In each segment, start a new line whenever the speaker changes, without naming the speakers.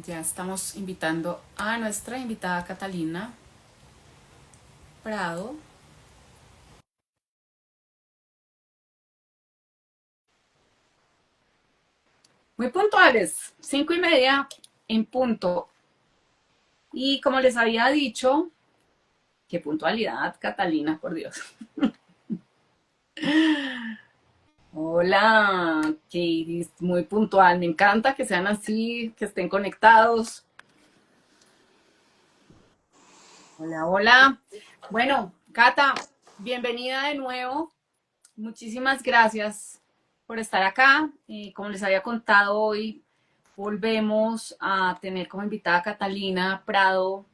Ya estamos invitando a nuestra invitada Catalina Prado. Muy puntuales, 5:30 en punto. Y como les había dicho, qué puntualidad, Catalina, por Dios. Hola, Katie, muy puntual. Me encanta que sean así, que estén conectados. Hola, hola. Bueno, Cata, bienvenida de nuevo. Muchísimas gracias por estar acá. Como les había contado hoy, volvemos a tener como invitada a Catalina Prado,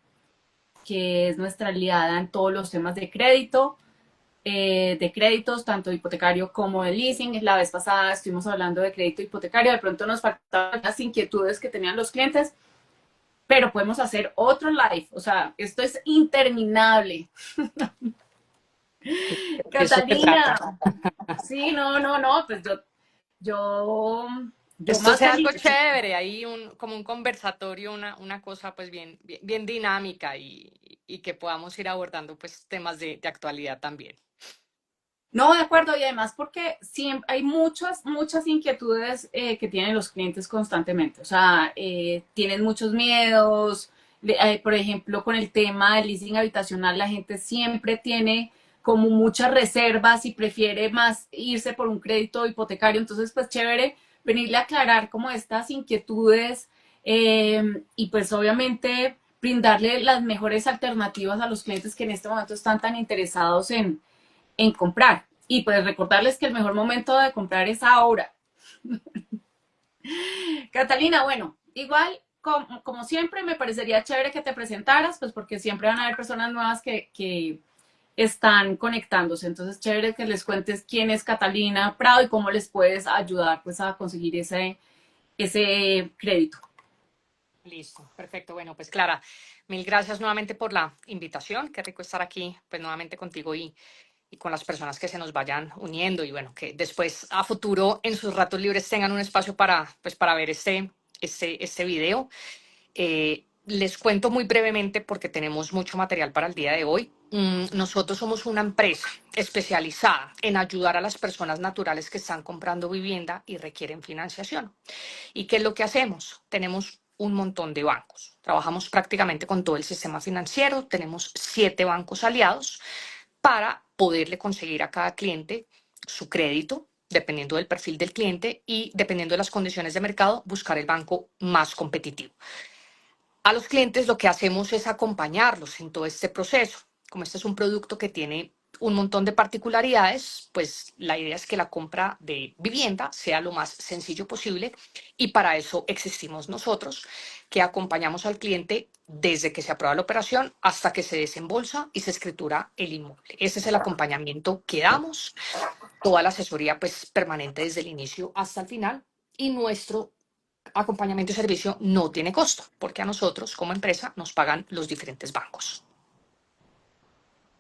que es nuestra aliada en todos los temas de créditos, tanto hipotecario como de leasing. La vez pasada estuvimos hablando de crédito hipotecario, de pronto nos faltaban las inquietudes que tenían los clientes, pero podemos hacer otro live, o sea, esto es interminable.
De eso se
Catalina,
trata.
sí, no, pues yo, yo
Esto
más
sea algo
feliz.
chévere, ahí como un conversatorio, una cosa pues bien dinámica y que podamos ir abordando pues temas de actualidad también.
No, de acuerdo, y además porque siempre hay muchas inquietudes que tienen los clientes constantemente. O sea, tienen muchos miedos. Por ejemplo, con el tema del leasing habitacional, la gente siempre tiene como muchas reservas y prefiere más irse por un crédito hipotecario. Entonces, pues chévere venirle a aclarar como estas inquietudes y pues obviamente brindarle las mejores alternativas a los clientes que en este momento están tan interesados en comprar. Y pues recordarles que el mejor momento de comprar es ahora. Catalina, bueno, igual como siempre me parecería chévere que te presentaras, pues porque siempre van a haber personas nuevas que están conectándose. Entonces, chévere que les cuentes quién es Catalina Prado y cómo les puedes ayudar pues a conseguir ese crédito.
Listo, perfecto. Bueno, pues Clara, mil gracias nuevamente por la invitación. Qué rico estar aquí pues nuevamente contigo y con las personas que se nos vayan uniendo y bueno, que después a futuro en sus ratos libres tengan un espacio para ver este video. Les cuento muy brevemente porque tenemos mucho material para el día de hoy. Nosotros somos una empresa especializada en ayudar a las personas naturales que están comprando vivienda y requieren financiación. ¿Y qué es lo que hacemos? Tenemos un montón de bancos. Trabajamos prácticamente con todo el sistema financiero. Tenemos 7 bancos aliados para poderle conseguir a cada cliente su crédito, dependiendo del perfil del cliente y dependiendo de las condiciones de mercado, buscar el banco más competitivo. A los clientes lo que hacemos es acompañarlos en todo este proceso. Como este es un producto que tiene un montón de particularidades, pues la idea es que la compra de vivienda sea lo más sencillo posible y para eso existimos nosotros, que acompañamos al cliente desde que se aprueba la operación hasta que se desembolsa y se escritura el inmueble. Ese es el acompañamiento que damos, toda la asesoría pues permanente desde el inicio hasta el final y nuestro acompañamiento y servicio no tiene costo, porque a nosotros como empresa nos pagan los diferentes bancos.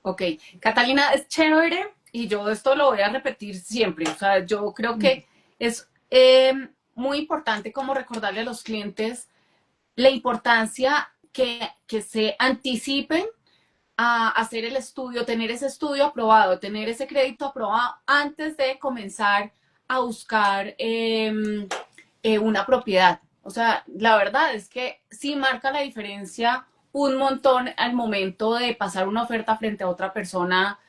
Ok, Catalina, es chévere y yo esto lo voy a repetir siempre. O sea, yo creo que es muy importante como recordarle a los clientes la importancia que se anticipen a hacer el estudio, tener ese estudio aprobado, tener ese crédito aprobado antes de comenzar a buscar una propiedad. O sea, la verdad es que sí marca la diferencia un montón al momento de pasar una oferta frente a otra persona,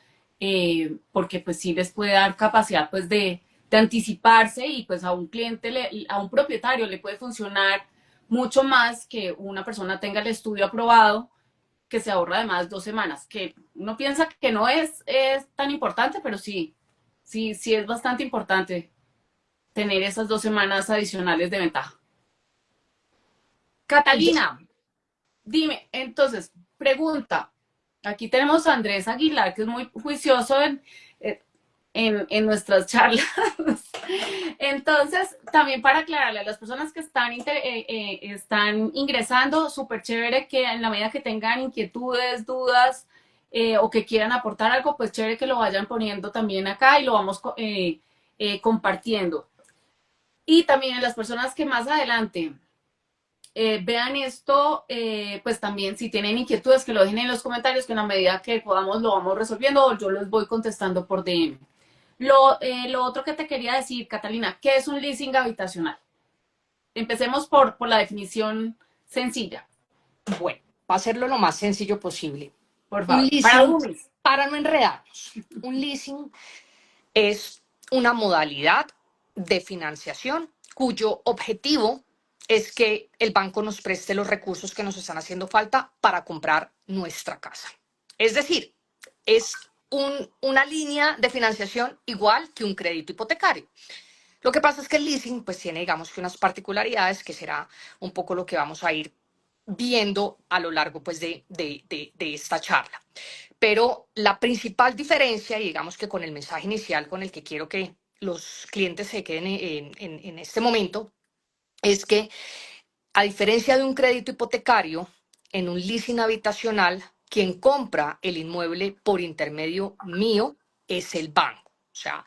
porque pues sí les puede dar capacidad pues de anticiparse y pues a un cliente, a un propietario le puede funcionar mucho más que una persona tenga el estudio aprobado, que se ahorra además 2 semanas, que uno piensa que no es tan importante, pero sí es bastante importante tener esas 2 semanas adicionales de ventaja. Catalina, dime, entonces, pregunta. Aquí tenemos a Andrés Aguilar, que es muy juicioso en nuestras charlas. Entonces, también para aclararle a las personas que están ingresando, súper chévere que en la medida que tengan inquietudes, dudas o que quieran aportar algo, pues chévere que lo vayan poniendo también acá y lo vamos compartiendo. Y también las personas que más adelante vean esto, pues también si tienen inquietudes que lo dejen en los comentarios, que en la medida que podamos lo vamos resolviendo o yo los voy contestando por DM. Lo otro que te quería decir, Catalina, ¿qué es un leasing habitacional? Empecemos por la definición sencilla,
Bueno, va a hacerlo lo más sencillo posible.
por
Un
favor. Para
leasing,
dummies.
para no enredarnos, un leasing es una modalidad de financiación cuyo objetivo es que el banco nos preste los recursos que nos están haciendo falta para comprar nuestra casa. Es decir, es una línea de financiación igual que un crédito hipotecario. Lo que pasa es que el leasing pues tiene, digamos, que unas particularidades que será un poco lo que vamos a ir viendo a lo largo pues de esta charla. Pero la principal diferencia, y digamos que con el mensaje inicial con el que quiero que los clientes se queden en este momento, es que a diferencia de un crédito hipotecario, en un leasing habitacional, quien compra el inmueble por intermedio mío es el banco. O sea,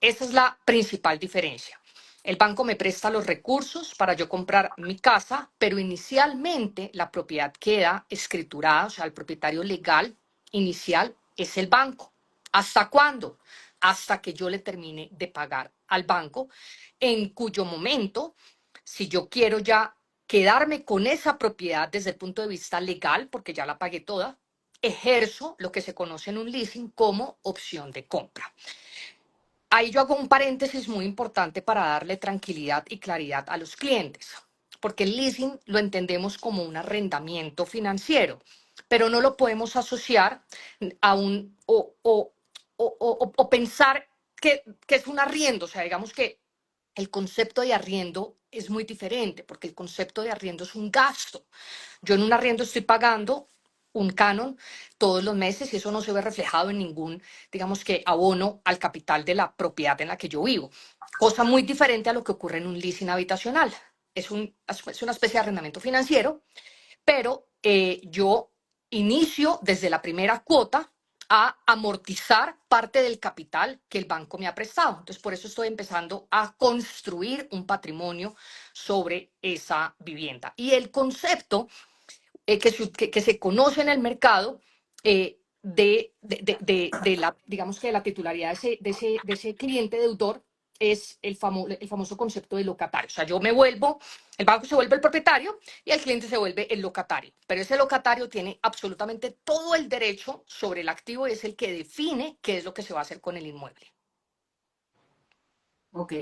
esa es la principal diferencia. El banco me presta los recursos para yo comprar mi casa, pero inicialmente la propiedad queda escriturada, o sea, el propietario legal inicial es el banco. ¿Hasta cuándo? Hasta que yo le termine de pagar al banco, en cuyo momento, si yo quiero ya quedarme con esa propiedad desde el punto de vista legal, porque ya la pagué toda, ejerzo lo que se conoce en un leasing como opción de compra. Ahí yo hago un paréntesis muy importante para darle tranquilidad y claridad a los clientes, porque el leasing lo entendemos como un arrendamiento financiero, pero no lo podemos asociar a un o pensar que es un arriendo, o sea, digamos que el concepto de arriendo es muy diferente, porque el concepto de arriendo es un gasto. Yo en un arriendo estoy pagando un canon todos los meses y eso no se ve reflejado en ningún, digamos que, abono al capital de la propiedad en la que yo vivo. Cosa muy diferente a lo que ocurre en un leasing habitacional. Es una especie de arrendamiento financiero, pero yo inicio desde la primera cuota a amortizar parte del capital que el banco me ha prestado. Entonces, por eso estoy empezando a construir un patrimonio sobre esa vivienda. Y el concepto que se conoce en el mercado digamos que de la titularidad de ese cliente deudor es el famoso concepto de locatario. O sea, el banco se vuelve el propietario y el cliente se vuelve el locatario. Pero ese locatario tiene absolutamente todo el derecho sobre el activo y es el que define qué es lo que se va a hacer con el inmueble.
Ok.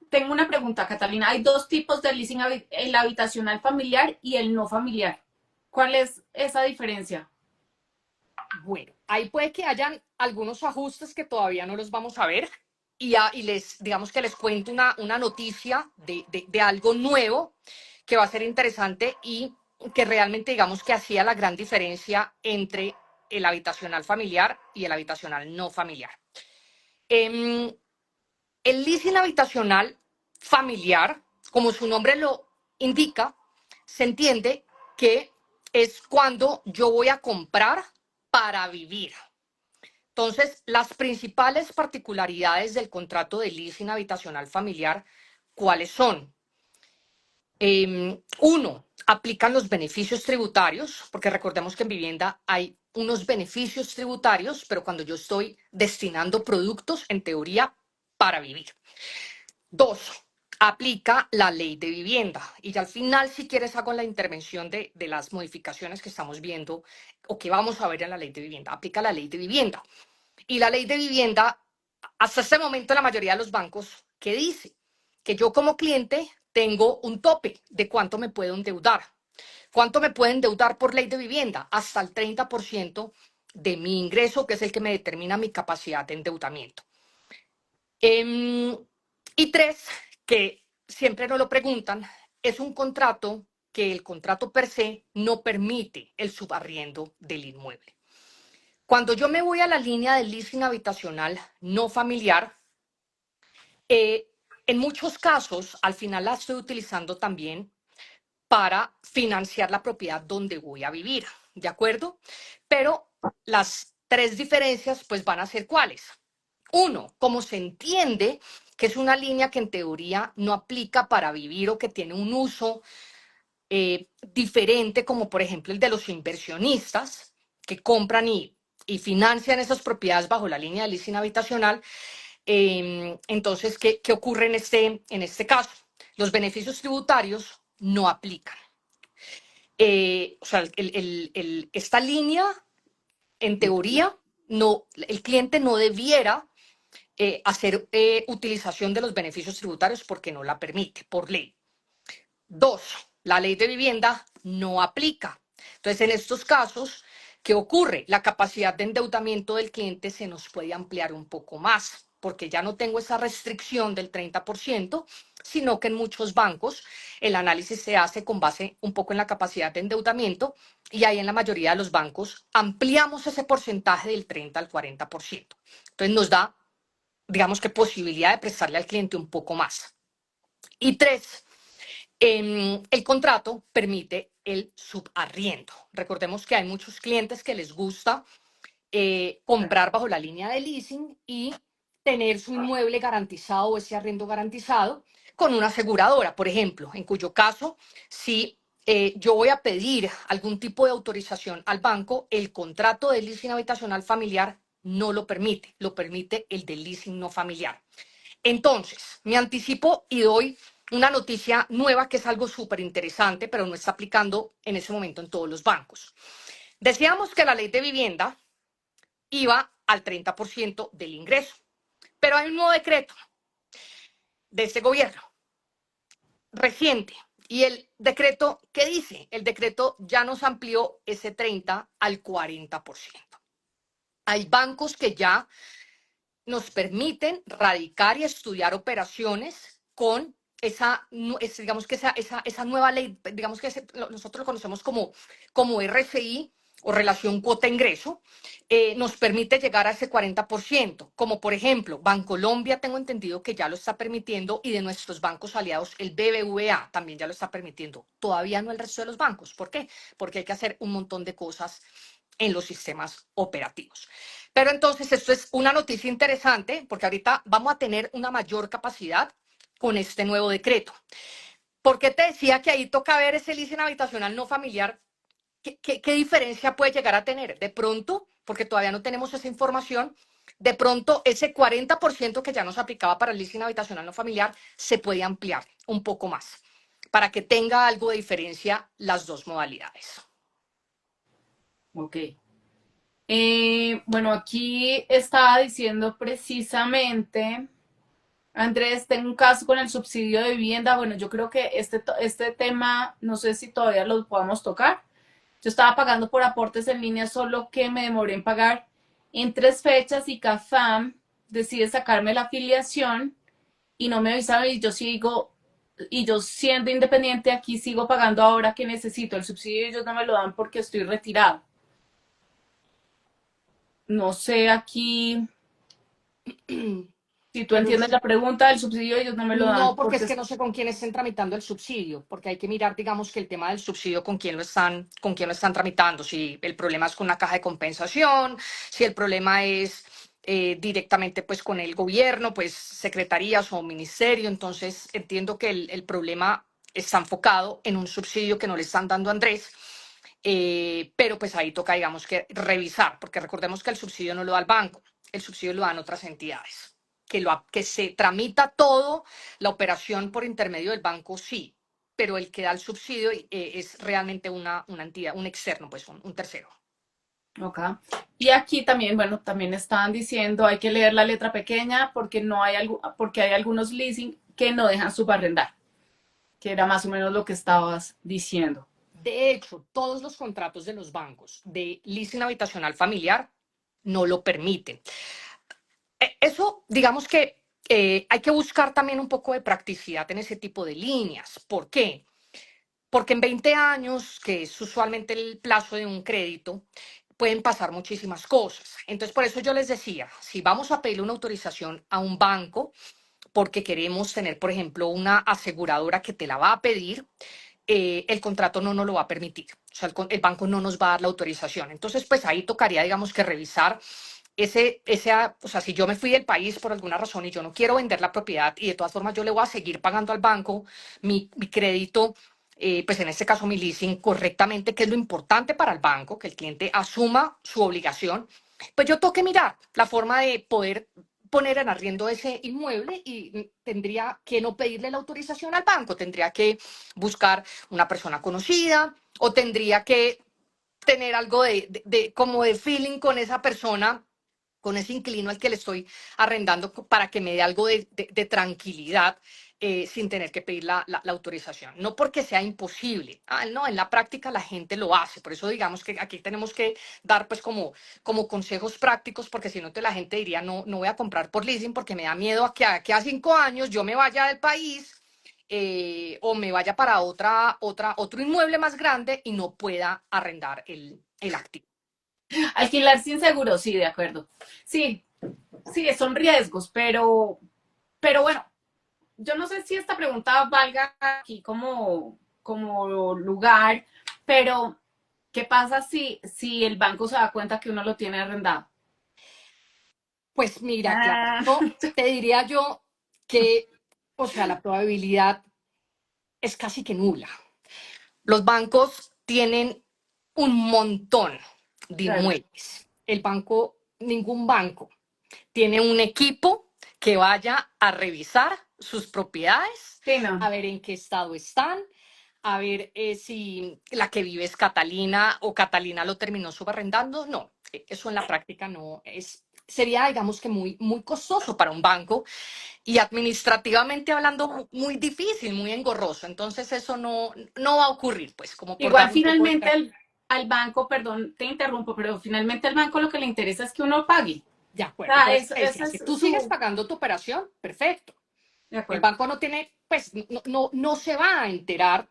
Tengo una pregunta, Catalina. Hay dos tipos de leasing, el habitacional familiar y el no familiar. ¿Cuál es esa diferencia?
Bueno, ahí puede que hayan algunos ajustes que todavía no los vamos a ver y digamos que les cuento una noticia de algo nuevo que va a ser interesante y que realmente digamos que hacía la gran diferencia entre el habitacional familiar y el habitacional no familiar. Em, el leasing habitacional familiar, como su nombre lo indica, se entiende que es cuando yo voy a comprar para vivir. Entonces, las principales particularidades del contrato de leasing habitacional familiar, ¿cuáles son? Uno, aplican los beneficios tributarios, porque recordemos que en vivienda hay unos beneficios tributarios, pero cuando yo estoy destinando productos, en teoría, para vivir. Dos, aplica la ley de vivienda. Y ya al final, si quieres, hago la intervención de las modificaciones que estamos viendo o que vamos a ver en la ley de vivienda. Aplica la ley de vivienda. Y la ley de vivienda, hasta este momento, la mayoría de los bancos, ¿qué dice? Que yo como cliente tengo un tope de cuánto me puedo endeudar. ¿Cuánto me puedo endeudar por ley de vivienda? Hasta el 30% de mi ingreso, que es el que me determina mi capacidad de endeudamiento. Y tres, que siempre nos lo preguntan, es un contrato que el contrato per se no permite el subarriendo del inmueble. Cuando yo me voy a la línea del leasing habitacional no familiar, eh, en muchos casos, al final la estoy utilizando también para financiar la propiedad donde voy a vivir, ¿de acuerdo? Pero las tres diferencias, pues, van a ser ¿cuáles? Uno, como se entiende que es una línea que en teoría no aplica para vivir o que tiene un uso diferente, como por ejemplo el de los inversionistas que compran y financian esas propiedades bajo la línea de leasing habitacional. Entonces, ¿qué ocurre en este caso? Los beneficios tributarios no aplican. O sea, esta línea, en teoría, no, el cliente no debiera hacer utilización de los beneficios tributarios porque no la permite por ley. Dos, la ley de vivienda no aplica. Entonces, en estos casos, ¿qué ocurre? La capacidad de endeudamiento del cliente se nos puede ampliar un poco más, porque ya no tengo esa restricción del 30%, sino que en muchos bancos el análisis se hace con base un poco en la capacidad de endeudamiento y ahí en la mayoría de los bancos ampliamos ese porcentaje del 30 al 40%. Entonces nos da, digamos que posibilidad de prestarle al cliente un poco más. Y tres, el contrato permite el subarriendo. Recordemos que hay muchos clientes que les gusta comprar bajo la línea de leasing y tener su inmueble garantizado o ese arriendo garantizado con una aseguradora, por ejemplo, en cuyo caso, si yo voy a pedir algún tipo de autorización al banco, el contrato de leasing habitacional familiar no lo permite el de leasing no familiar. Entonces, me anticipo y doy una noticia nueva que es algo súper interesante, pero no está aplicando en ese momento en todos los bancos. Decíamos que la ley de vivienda iba al 30% del ingreso, pero hay un nuevo decreto de este gobierno reciente. ¿Y el decreto qué dice? El decreto ya nos amplió ese 30 al 40%. Hay bancos que ya nos permiten radicar y estudiar operaciones con digamos que esa nueva ley, digamos que nosotros lo conocemos como RCI o relación cuota-ingreso, nos permite llegar a ese 40%, como por ejemplo, Bancolombia tengo entendido que ya lo está permitiendo y de nuestros bancos aliados, el BBVA también ya lo está permitiendo, todavía no el resto de los bancos. ¿Por qué? Porque hay que hacer un montón de cosas en los sistemas operativos. Pero entonces esto es una noticia interesante porque ahorita vamos a tener una mayor capacidad con este nuevo decreto. ¿Por qué te decía que ahí toca ver ese leasing habitacional no familiar? ¿Qué diferencia puede llegar a tener? De pronto, porque todavía no tenemos esa información, de pronto ese 40% que ya nos aplicaba para el leasing habitacional no familiar se puede ampliar un poco más para que tenga algo de diferencia las dos modalidades.
Ok. Bueno, aquí estaba diciendo precisamente, Andrés, tengo un caso con el subsidio de vivienda. Bueno, yo creo que este tema, no sé si todavía lo podamos tocar. Yo estaba pagando por aportes en línea, solo que me demoré en pagar en 3 fechas y CAFAM decide sacarme la afiliación y no me avisaron y yo siendo independiente aquí sigo pagando ahora que necesito el subsidio y ellos no me lo dan porque estoy retirado. No sé aquí si tú
Pero
entiendes la pregunta del subsidio, ellos no me lo dan
no, porque
porque
es que no sé con quién estén tramitando el subsidio, porque hay que mirar, digamos, que el tema del subsidio con quién lo están tramitando, si el problema es con una caja de compensación, si el problema es directamente pues con el gobierno, pues secretarías o ministerio. Entonces entiendo que el problema está enfocado en un subsidio que no le están dando a Andrés, pero pues ahí toca, digamos, que revisar, porque recordemos que el subsidio no lo da el banco, el subsidio lo dan otras entidades. Que se tramita todo, la operación por intermedio del banco, sí, pero el que da el subsidio es realmente una entidad, un externo, pues un tercero.
acá. Y aquí también, bueno, también estaban diciendo hay que leer la letra pequeña porque porque hay algunos leasing que no dejan subarrendar, que era más o menos lo que estabas diciendo.
De hecho, todos los contratos de los bancos de leasing habitacional familiar no lo permiten. Eso, digamos que hay que buscar también un poco de practicidad en ese tipo de líneas. ¿Por qué? Porque en 20 años, que es usualmente el plazo de un crédito, pueden pasar muchísimas cosas. Entonces, por eso yo les decía, si vamos a pedirle una autorización a un banco, porque queremos tener, por ejemplo, una aseguradora que te la va a pedir, el contrato no nos lo va a permitir. O sea, el banco no nos va a dar la autorización. Entonces, pues ahí tocaría, digamos, que revisar o sea, si yo me fui del país por alguna razón y yo no quiero vender la propiedad y de todas formas yo le voy a seguir pagando al banco mi crédito, pues en este caso mi leasing correctamente, que es lo importante para el banco, que el cliente asuma su obligación, pues yo tengo que mirar la forma de poder poner en arriendo ese inmueble y tendría que no pedirle la autorización al banco, tendría que buscar una persona conocida o tendría que tener algo como de feeling con esa persona, con ese inquilino al que le estoy arrendando para que me dé algo de tranquilidad sin tener que pedir la autorización. No porque sea imposible, no, en la práctica la gente lo hace, por eso digamos que aquí tenemos que dar pues como consejos prácticos, porque si no la gente diría, no, no voy a comprar por leasing porque me da miedo a que a 5 años yo me vaya del país o me vaya para otro inmueble más grande y no pueda arrendar el activo.
Alquilar sin seguro, sí, de acuerdo. Sí, sí, son riesgos, pero bueno, yo no sé si esta pregunta valga aquí como lugar, pero ¿qué pasa si el banco se da cuenta que uno lo tiene arrendado?
Pues mira, Clara,
Ah,
no te diría yo que, o sea, la probabilidad es casi que nula. Los bancos tienen un montón de
claro.
inmuebles. Ningún banco tiene un equipo que vaya a revisar sus propiedades,
Sí, no.
a ver en qué estado están, a ver si la que vive es Catalina o Catalina lo terminó subarrendando. No, eso en la práctica no es. Sería, digamos que muy costoso para un banco y administrativamente hablando muy difícil, muy engorroso. Entonces eso no va a ocurrir, pues como por
Igual
dar un poco de
finalmente
tranquilidad.
al banco, perdón, te interrumpo, pero finalmente al banco lo que le interesa es que uno pague.
De
O
acuerdo, por
sea,
eso te
eso
decía,
es
si tú sigues
su...
pagando tu operación, perfecto.
De
El
acuerdo.
banco no tiene, pues, no se va a enterar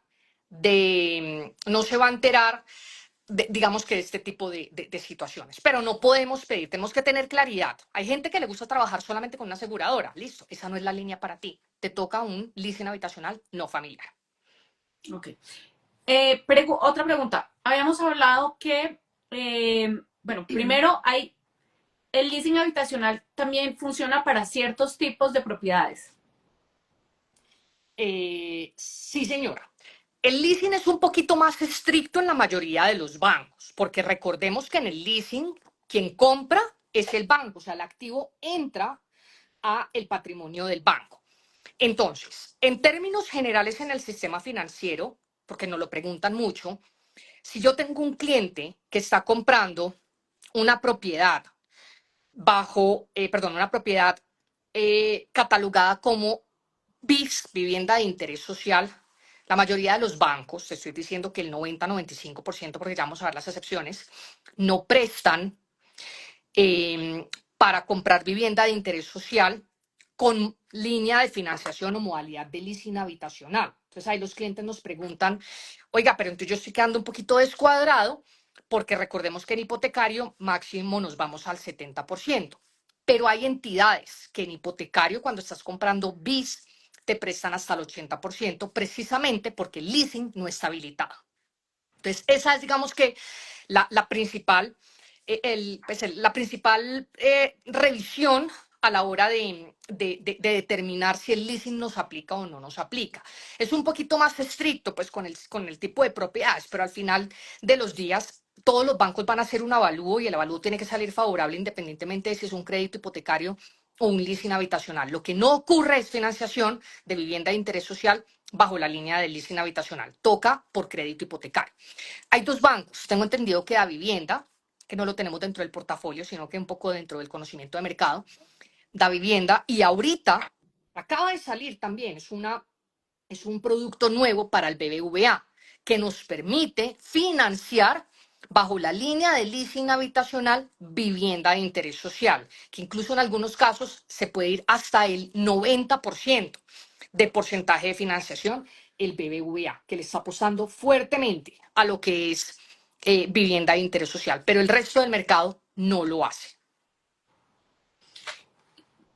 no se va a enterar, digamos que de este tipo de situaciones. Pero no podemos pedir, tenemos que tener claridad. Hay gente que le gusta trabajar solamente con una aseguradora. Listo, esa no es la línea para ti. Te toca un leasing habitacional no familiar.
Ok. Otra pregunta. Habíamos hablado que, bueno, primero hay el leasing habitacional también funciona para ciertos tipos de propiedades.
Sí, señora. El leasing es un poquito más estricto en la mayoría de los bancos, porque recordemos que en el leasing quien compra es el banco, o sea, el activo entra a el patrimonio del banco. Entonces, en términos generales en el sistema financiero, porque nos lo preguntan mucho, si yo tengo un cliente que está comprando una propiedad una propiedad catalogada como BIS, vivienda de interés social, la mayoría de los bancos, te estoy diciendo que el 90-95%, porque ya vamos a ver las excepciones, no prestan para comprar vivienda de interés social con línea de financiación o modalidad de leasing habitacional. Entonces ahí los clientes nos preguntan, oiga, pero entonces yo estoy quedando un poquito descuadrado porque recordemos que en hipotecario máximo nos vamos al 70%. Pero hay entidades que en hipotecario cuando estás comprando BIS te prestan hasta el 80% precisamente porque el leasing no está habilitado. Entonces esa es digamos que la principal la principal revisión a la hora de determinar si el leasing nos aplica o no nos aplica. Es un poquito más estricto pues con el tipo de propiedades, pero al final de los días todos los bancos van a hacer un avalúo y el avalúo tiene que salir favorable independientemente de si es un crédito hipotecario o un leasing habitacional. Lo que no ocurre es financiación de vivienda de interés social bajo la línea del leasing habitacional. Toca por crédito hipotecario. Hay dos bancos, tengo entendido que da vivienda, que no lo tenemos dentro del portafolio, sino que un poco dentro del conocimiento de mercado, da vivienda y ahorita acaba de salir también, es un producto nuevo para el BBVA que nos permite financiar bajo la línea de leasing habitacional vivienda de interés social, que incluso en algunos casos se puede ir hasta el 90% de porcentaje de financiación el BBVA, que le está apostando fuertemente a lo que es vivienda de interés social, pero el resto del mercado no lo hace.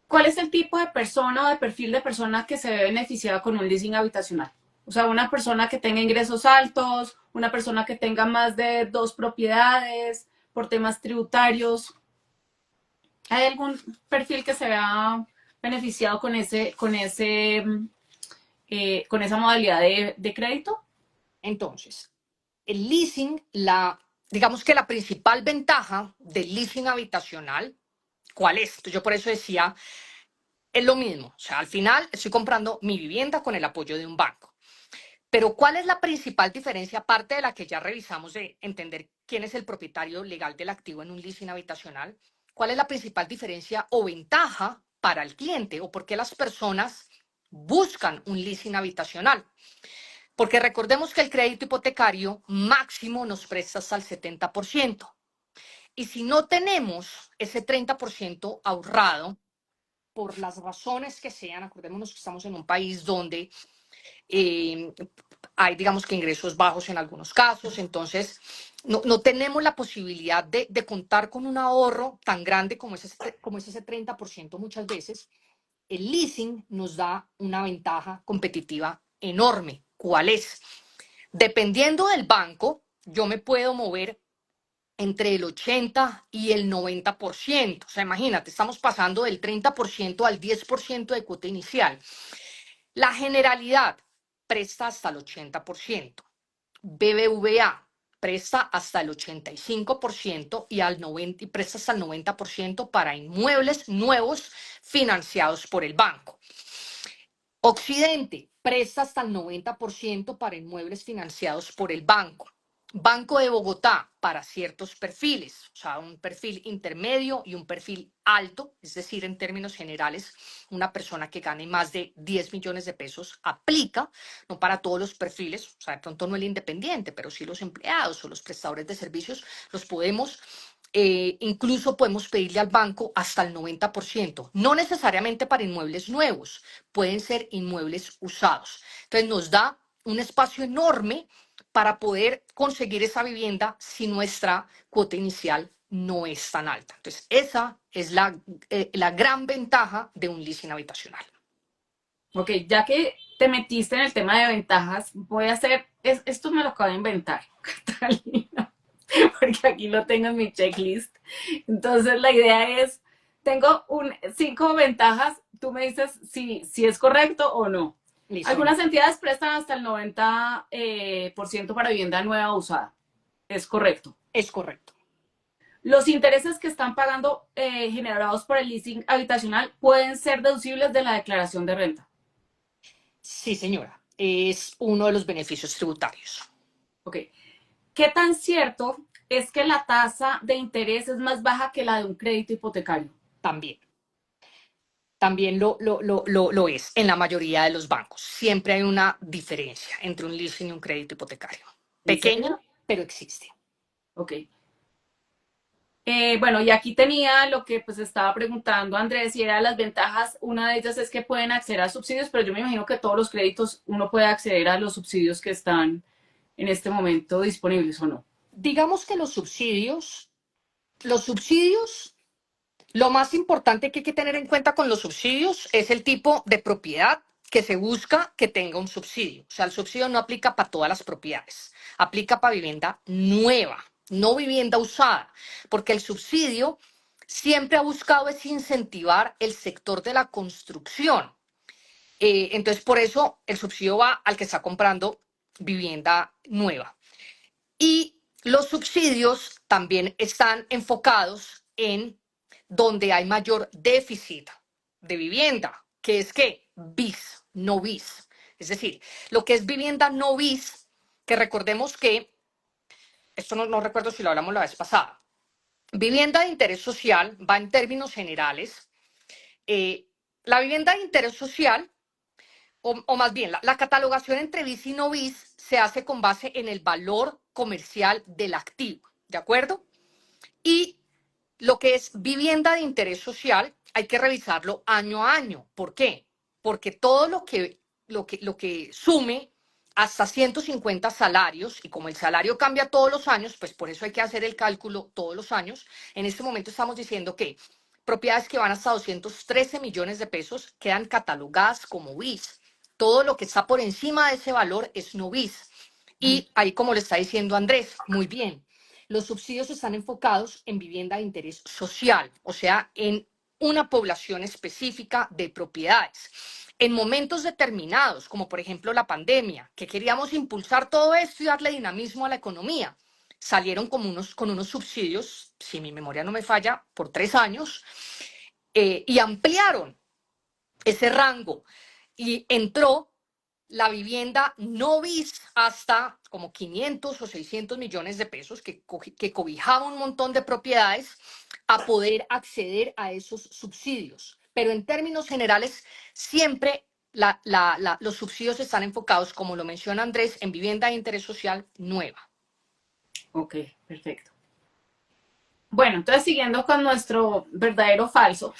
¿Cuál es el tipo de persona o de perfil de persona que se ve beneficiada con un leasing habitacional? O sea, una persona que tenga ingresos altos, una persona que tenga más de dos propiedades, por temas tributarios. ¿Hay algún perfil que se vea beneficiado con esa modalidad de crédito?
Entonces, el leasing, digamos que la principal ventaja del leasing habitacional, ¿cuál es? Yo por eso decía, es lo mismo. O sea, al final estoy comprando mi vivienda con el apoyo de un banco. Pero ¿cuál es la principal diferencia, aparte de la que ya revisamos de entender quién es el propietario legal del activo en un leasing habitacional? ¿Cuál es la principal diferencia o ventaja para el cliente o por qué las personas buscan un leasing habitacional? Porque recordemos que el crédito hipotecario máximo nos presta hasta el 70%. Y si no tenemos ese 30% ahorrado, por las razones que sean, acordémonos que estamos en un país donde eh, hay, digamos que ingresos bajos en algunos casos, entonces no tenemos la posibilidad de contar con un ahorro tan grande como es ese 30% muchas veces. El leasing nos da una ventaja competitiva enorme. ¿Cuál es? Dependiendo del banco, yo me puedo mover entre el 80 y el 90%. O sea, imagínate, estamos pasando del 30% al 10% de cuota inicial. La Generalidad presta hasta el 80%. BBVA presta hasta el 85% y presta hasta el 90% para inmuebles nuevos financiados por el banco. Occidente presta hasta el 90% para inmuebles financiados por el banco. Banco de Bogotá para ciertos perfiles, o sea, un perfil intermedio y un perfil alto, es decir, en términos generales, una persona que gane más de 10 millones de pesos aplica, no para todos los perfiles, o sea, de pronto no el independiente, pero sí los empleados o los prestadores de servicios los podemos incluso podemos pedirle al banco hasta el 90%, no necesariamente para inmuebles nuevos, pueden ser inmuebles usados. Entonces nos da un espacio enorme para poder conseguir esa vivienda si nuestra cuota inicial no es tan alta. Entonces esa es la gran ventaja de un leasing habitacional.
Ok, ya que te metiste en el tema de ventajas, voy a hacer, esto me lo acabo de inventar, Catalina, porque aquí lo tengo en mi checklist. Entonces la idea es, tengo 5 ventajas, tú me dices si es correcto o no.
Listo,
Algunas
venga.
entidades prestan hasta el 90% por ciento para vivienda nueva o usada. Es correcto.
Es correcto.
Los intereses que están pagando generados por el leasing habitacional pueden ser deducibles de la declaración de renta.
Sí, señora. Es uno de los beneficios tributarios.
Ok. ¿Qué tan cierto es que la tasa de interés es más baja que la de un crédito hipotecario?
También. También lo es en la mayoría de los bancos. Siempre hay una diferencia entre un leasing y un crédito hipotecario.
¿En serio?
Pequeña, pero existe.
Ok. Bueno, y aquí tenía lo que pues estaba preguntando Andrés y era las ventajas. Una de ellas es que pueden acceder a subsidios, pero yo me imagino que todos los créditos uno puede acceder a los subsidios que están en este momento disponibles o no.
Digamos que los subsidios, lo más importante que hay que tener en cuenta con los subsidios es el tipo de propiedad que se busca que tenga un subsidio. O sea, el subsidio no aplica para todas las propiedades, aplica para vivienda nueva, no vivienda usada, porque el subsidio siempre ha buscado es incentivar el sector de la construcción. Entonces, por eso el subsidio va al que está comprando vivienda nueva. Y los subsidios también están enfocados en donde hay mayor déficit de vivienda, que es que bis, no bis. Es decir, lo que es vivienda no bis, que recordemos que, esto no recuerdo si lo hablamos la vez pasada, vivienda de interés social va en términos generales. La vivienda de interés social, o más bien, la catalogación entre bis y no bis se hace con base en el valor comercial del activo, ¿de acuerdo? Y lo que es vivienda de interés social hay que revisarlo año a año. ¿Por qué? Porque todo lo que sume hasta 150 salarios, y como el salario cambia todos los años, pues por eso hay que hacer el cálculo todos los años. En este momento estamos diciendo que propiedades que van hasta 213 millones de pesos quedan catalogadas como bis. Todo lo que está por encima de ese valor es no bis. Y ahí, como le está diciendo Andrés, muy bien, los subsidios están enfocados en vivienda de interés social, o sea, en una población específica de propiedades. En momentos determinados, como por ejemplo la pandemia, que queríamos impulsar todo esto y darle dinamismo a la economía, salieron con unos subsidios, si mi memoria no me falla, por 3 años, y ampliaron ese rango y entró la vivienda no bis hasta como 500 o 600 millones de pesos que cobijaba un montón de propiedades a poder acceder a esos subsidios. Pero en términos generales, siempre los subsidios están enfocados, como lo menciona Andrés, en vivienda de interés social nueva.
Ok, perfecto. Bueno, entonces siguiendo con nuestro verdadero falso,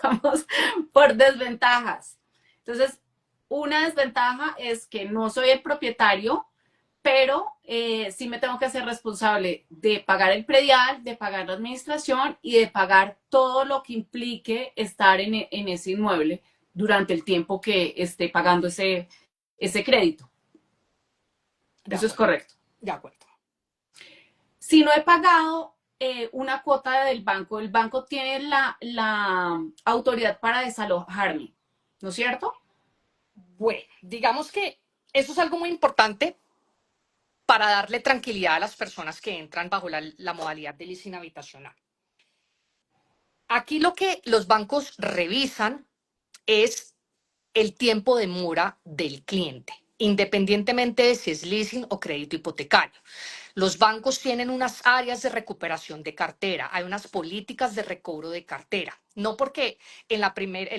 vamos por desventajas. Entonces, una desventaja es que no soy el propietario, pero sí me tengo que hacer responsable de pagar el predial, de pagar la administración y de pagar todo lo que implique estar en ese inmueble durante el tiempo que esté pagando ese crédito.
De
Eso es
acuerdo,
correcto.
de acuerdo.
Si no he pagado una cuota del banco, el banco tiene la autoridad para desalojarme, ¿no es cierto?
Bueno, digamos que eso es algo muy importante para darle tranquilidad a las personas que entran bajo la modalidad de leasing habitacional. Aquí lo que los bancos revisan es el tiempo de mora del cliente, independientemente de si es leasing o crédito hipotecario. Los bancos tienen unas áreas de recuperación de cartera, hay unas políticas de recobro de cartera. No porque en la primera,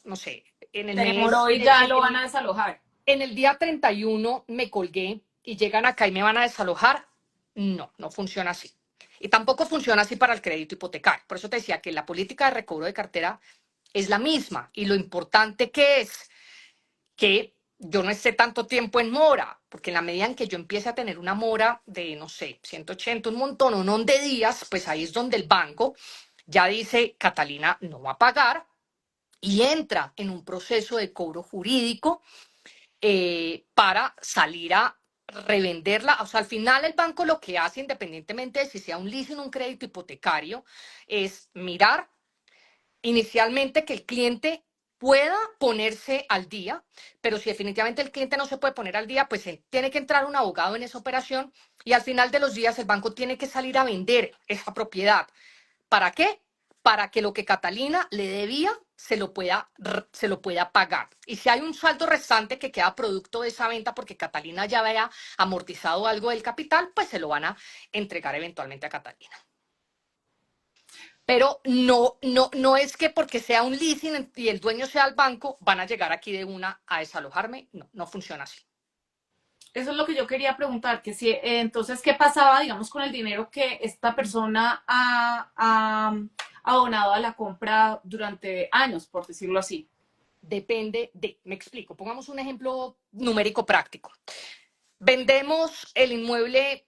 no sé, en el
Se demoró
mes,
y ya lo van a desalojar.
en el día 31 me colgué y llegan acá y me van a desalojar. No, no funciona así. Y tampoco funciona así para el crédito hipotecario. Por eso te decía que la política de recobro de cartera es la misma. Y lo importante que es que yo no esté tanto tiempo en mora, porque en la medida en que yo empiece a tener una mora de, no sé, 180, un montón de días, pues ahí es donde el banco ya dice, Catalina no va a pagar y entra en un proceso de cobro jurídico para salir a revenderla. O sea, al final el banco lo que hace, independientemente de si sea un leasing o un crédito hipotecario, es mirar inicialmente que el cliente pueda ponerse al día, pero si definitivamente el cliente no se puede poner al día, pues tiene que entrar un abogado en esa operación y al final de los días el banco tiene que salir a vender esa propiedad. ¿Para qué? Para que lo que Catalina le debía se lo pueda pagar. Y si hay un saldo restante que queda producto de esa venta porque Catalina ya había amortizado algo del capital, pues se lo van a entregar eventualmente a Catalina. Pero no es que porque sea un leasing y el dueño sea el banco, van a llegar aquí de una a desalojarme. No, no funciona así.
Eso es lo que yo quería preguntar, que si entonces, ¿qué pasaba, digamos, con el dinero que esta persona ha abonado a la compra durante años, por decirlo así?
Me explico, pongamos un ejemplo numérico práctico. Vendemos el inmueble,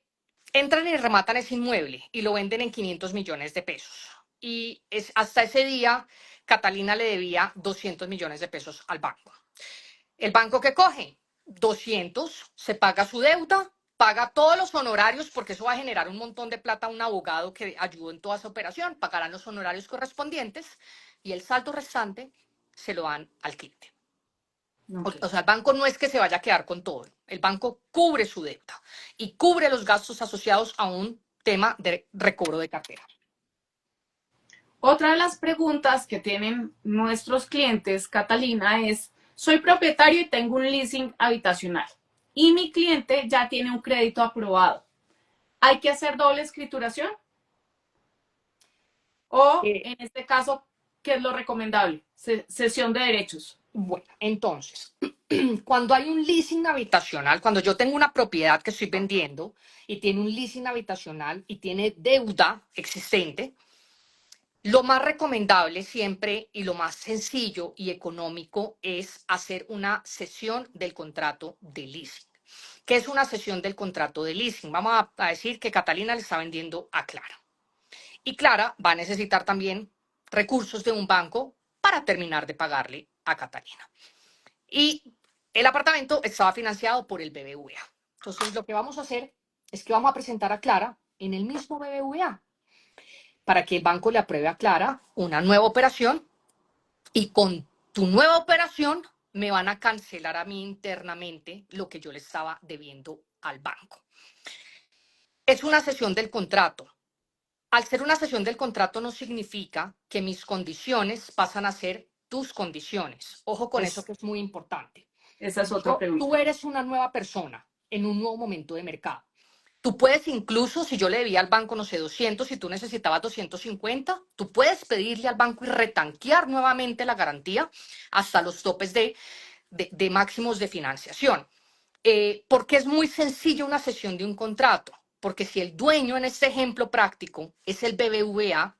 entran y rematan ese inmueble y lo venden en 500 millones de pesos. Y hasta ese día, Catalina le debía 200 millones de pesos al banco. El banco que coge 200, se paga su deuda, paga todos los honorarios, porque eso va a generar un montón de plata a un abogado que ayudó en toda esa operación, pagarán los honorarios correspondientes y el saldo restante se lo dan al cliente.
Ok.
O sea, el banco no es que se vaya a quedar con todo, el banco cubre su deuda y cubre los gastos asociados a un tema de recobro de cartera.
Otra de las preguntas que tienen nuestros clientes, Catalina, es, soy propietario y tengo un leasing habitacional y mi cliente ya tiene un crédito aprobado. ¿Hay que hacer doble escrituración? O
Eh,
en este caso, ¿qué es lo recomendable? Cesión de derechos.
bueno, entonces, cuando hay un leasing habitacional, cuando yo tengo una propiedad que estoy vendiendo y tiene un leasing habitacional y tiene deuda existente, lo más recomendable siempre y lo más sencillo y económico es hacer una cesión del contrato de leasing. ¿Qué es una cesión del contrato de leasing? Vamos a decir que Catalina le está vendiendo a Clara. Y Clara va a necesitar también recursos de un banco para terminar de pagarle a Catalina. Y el apartamento estaba financiado por el BBVA. Entonces, lo que vamos a hacer es que vamos a presentar a Clara en el mismo BBVA para que el banco le apruebe a Clara una nueva operación y con tu nueva operación me van a cancelar a mí internamente lo que yo le estaba debiendo al banco. Es una cesión del contrato. Al ser una cesión del contrato no significa que mis condiciones pasan a ser tus condiciones. Ojo con eso
Es,
que es muy importante.
esa es otra
Tú
pregunta.
eres una nueva persona en un nuevo momento de mercado. Tú puedes incluso, si yo le debía al banco, no sé, 200, si tú necesitabas 250, tú puedes pedirle al banco y retanquear nuevamente la garantía hasta los topes de máximos de financiación. Porque es muy sencillo una cesión de un contrato. Porque si el dueño en este ejemplo práctico es el BBVA,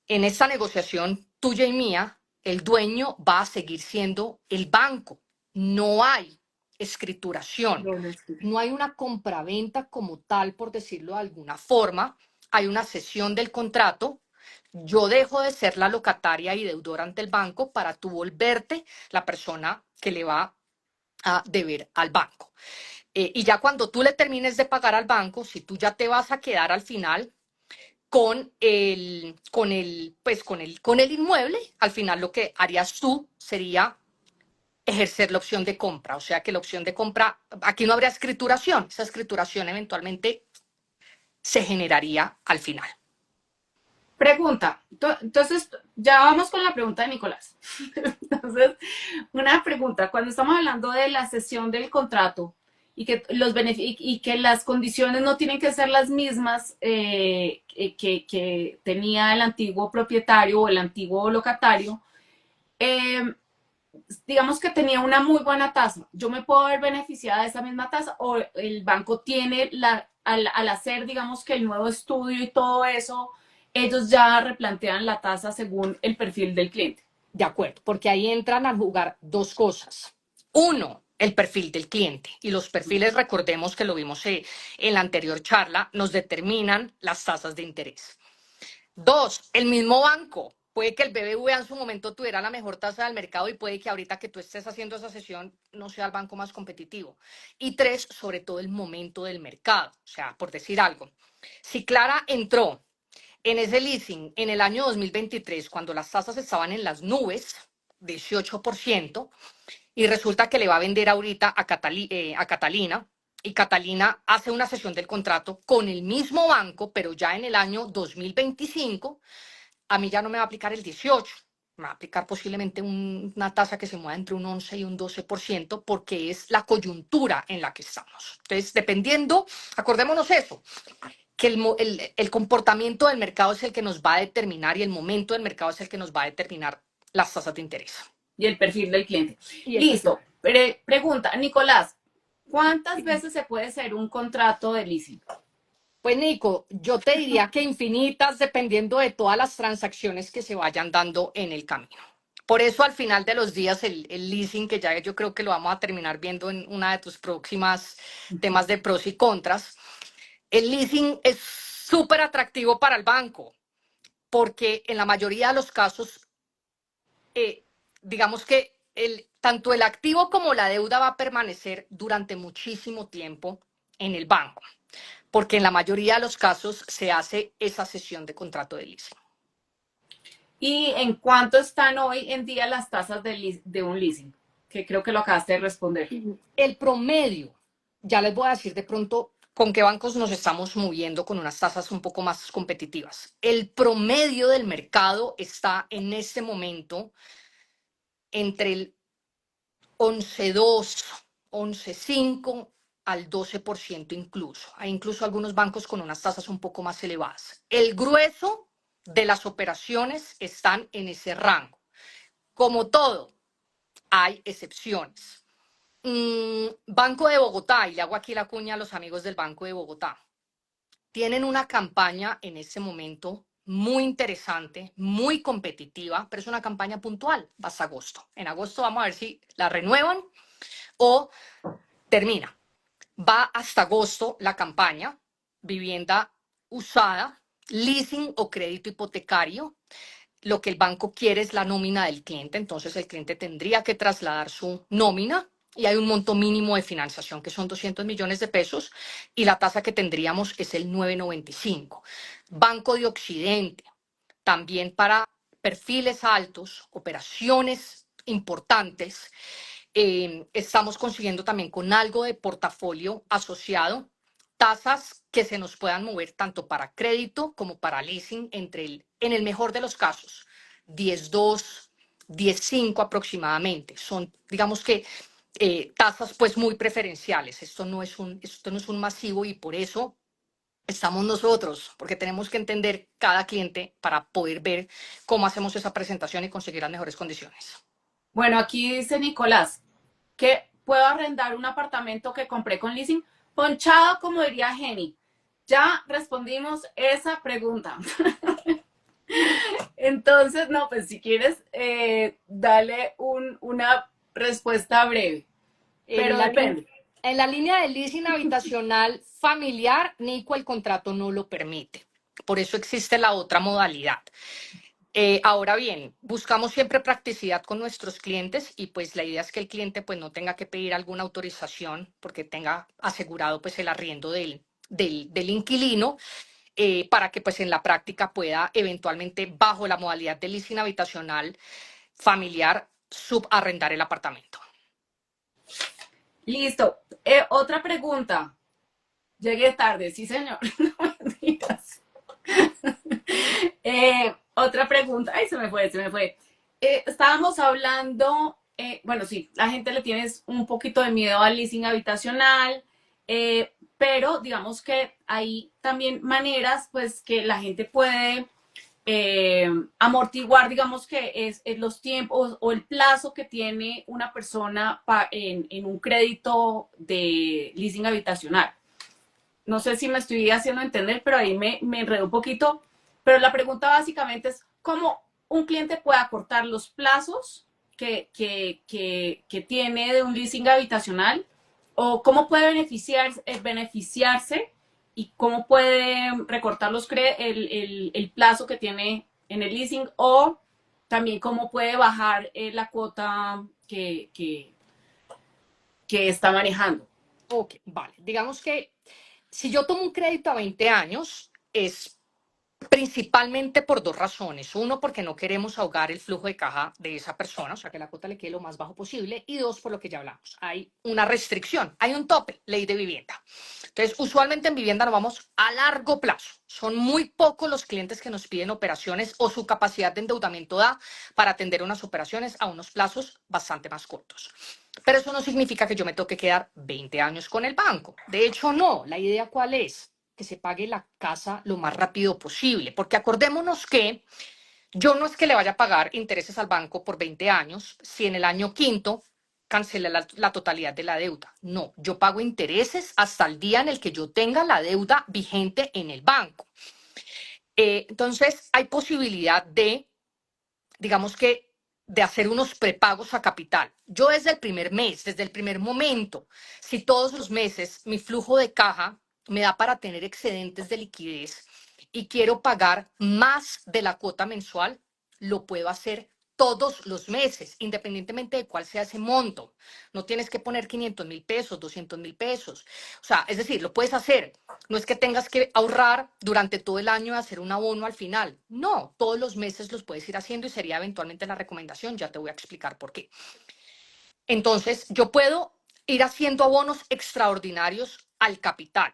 en esta negociación tuya y mía, el dueño va a seguir siendo el banco. No hay escrituración,
Doble escritura.
no hay una compraventa como tal, por decirlo de alguna forma. Hay una cesión del contrato. Yo dejo de ser la locataria y deudora ante el banco para tú volverte la persona que le va a deber al banco. Y ya cuando tú le termines de pagar al banco, si tú ya te vas a quedar al final con el inmueble, al final lo que harías tú sería ejercer la opción de compra. O sea que la opción de compra, aquí no habría escrituración, esa escrituración eventualmente se generaría al final.
Pregunta. Entonces, ya vamos con la pregunta de Nicolás. Entonces, una pregunta. Cuando estamos hablando de la cesión del contrato y que, y que las condiciones no tienen que ser las mismas que tenía el antiguo propietario o el antiguo locatario, eh, digamos que tenía una muy buena tasa, yo me puedo ver beneficiada de esa misma tasa o el banco tiene al hacer, digamos que el nuevo estudio y todo eso, ellos ya replantean la tasa según el perfil del cliente.
De acuerdo, porque ahí entran a jugar dos cosas. Uno, el perfil del cliente. Y los perfiles, recordemos que lo vimos en la anterior charla, nos determinan las tasas de interés. Dos, el mismo banco. Puede que el BBVA en su momento tuviera la mejor tasa del mercado y puede que ahorita que tú estés haciendo esa sesión no sea el banco más competitivo. Y tres, sobre todo el momento del mercado. O sea, por decir algo, si Clara entró en ese leasing en el año 2023, cuando las tasas estaban en las nubes, 18%, y resulta que le va a vender ahorita a Catalina, y Catalina hace una cesión del contrato con el mismo banco, pero ya en el año 2025, a mí ya no me va a aplicar el 18, me va a aplicar posiblemente una tasa que se mueva entre un 11 y un 12%, porque es la coyuntura en la que estamos. Entonces, dependiendo, acordémonos eso, que el comportamiento del mercado es el que nos va a determinar y el momento del mercado es el que nos va a determinar las tasas de interés.
Y el perfil del cliente.
Y el perfil.
Listo. Pregunta, Nicolás, ¿cuántas veces se puede hacer un contrato de leasing?
Pues Nico, yo te diría que infinitas dependiendo de todas las transacciones que se vayan dando en el camino. Por eso al final de los días el leasing, que ya yo creo que lo vamos a terminar viendo en una de tus próximas temas de pros y contras, el leasing es súper atractivo para el banco porque en la mayoría de los casos, digamos que tanto el activo como la deuda va a permanecer durante muchísimo tiempo en el banco, porque en la mayoría de los casos se hace esa cesión de contrato de leasing.
¿Y en cuánto están hoy en día las tasas de un leasing? Que creo que lo acabaste de responder.
El promedio, ya les voy a decir de pronto con qué bancos nos estamos moviendo con unas tasas un poco más competitivas. El promedio del mercado está en este momento entre el 11,2, 11,5 al 12% incluso. Hay incluso algunos bancos con unas tasas un poco más elevadas. El grueso de las operaciones están en ese rango. Como todo, hay excepciones. Banco de Bogotá, y le hago aquí la cuña a los amigos del Banco de Bogotá, tienen una campaña en este momento muy interesante, muy competitiva, pero es una campaña puntual, hasta agosto. En agosto vamos a ver si la renuevan o termina. Va hasta agosto la campaña, vivienda usada, leasing o crédito hipotecario. Lo que el banco quiere es la nómina del cliente, entonces el cliente tendría que trasladar su nómina y hay un monto mínimo de financiación que son 200 millones de pesos y la tasa que tendríamos es el 9,95. Banco de Occidente, también para perfiles altos, operaciones importantes, estamos consiguiendo también con algo de portafolio asociado tasas que se nos puedan mover tanto para crédito como para leasing en el mejor de los casos, 10,2, 10,5 aproximadamente. Son, digamos que, tasas pues muy preferenciales. Esto no es un masivo y por eso estamos nosotros, porque tenemos que entender cada cliente para poder ver cómo hacemos esa presentación y conseguir las mejores condiciones.
Bueno, aquí dice Nicolás que puedo arrendar un apartamento que compré con leasing. Ponchado, como diría Jenny. Ya respondimos esa pregunta. Entonces, no, pues si quieres, dale una respuesta breve,
En
pero
la, lin-
depende.
en la línea de leasing habitacional familiar, Nico, el contrato no lo permite. Por eso existe la otra modalidad. Ahora bien, buscamos siempre practicidad con nuestros clientes y pues la idea es que el cliente pues no tenga que pedir alguna autorización porque tenga asegurado pues el arriendo del inquilino, para que pues en la práctica pueda eventualmente bajo la modalidad de leasing habitacional familiar subarrendar el apartamento.
Listo. Otra pregunta. Llegué tarde, sí, señor. No mentiras. Otra pregunta. Ay, se me fue, se me fue. Estábamos hablando, bueno, sí, la gente le tiene un poquito de miedo al leasing habitacional, pero digamos que hay también maneras, pues, que la gente puede amortiguar, digamos que es los tiempos o el plazo que tiene una persona en un crédito de leasing habitacional. No sé si me estoy haciendo entender, pero ahí me enredó un poquito. Pero la pregunta básicamente es cómo un cliente puede acortar los plazos que tiene de un leasing habitacional o cómo puede beneficiarse y cómo puede recortar el plazo que tiene en el leasing o también cómo puede bajar la cuota que está manejando.
Ok, vale. Digamos que si yo tomo un crédito a 20 años, es principalmente por dos razones. Uno, porque no queremos ahogar el flujo de caja de esa persona, o sea, que la cuota le quede lo más bajo posible. Y dos, por lo que ya hablamos. Hay una restricción, hay un tope, ley de vivienda. Entonces, usualmente en vivienda nos vamos a largo plazo. Son muy pocos los clientes que nos piden operaciones o su capacidad de endeudamiento da para atender unas operaciones a unos plazos bastante más cortos. Pero eso no significa que yo me toque quedar 20 años con el banco. De hecho, no. La idea, ¿cuál es? Que se pague la casa lo más rápido posible, porque acordémonos que yo no es que le vaya a pagar intereses al banco por 20 años si en el año quinto cancela la totalidad de la deuda. No, yo pago intereses hasta el día en el que yo tenga la deuda vigente en el banco. Entonces, hay posibilidad de, digamos que, de hacer unos prepagos a capital. Yo desde el primer mes, desde el primer momento, si todos los meses mi flujo de caja me da para tener excedentes de liquidez y quiero pagar más de la cuota mensual, lo puedo hacer todos los meses, independientemente de cuál sea ese monto. No tienes que poner 500.000 pesos, 200.000 pesos. O sea, es decir, lo puedes hacer. No es que tengas que ahorrar durante todo el año y hacer un abono al final. No, todos los meses los puedes ir haciendo y sería eventualmente la recomendación. Ya te voy a explicar por qué. Entonces, yo puedo ir haciendo abonos extraordinarios al capital.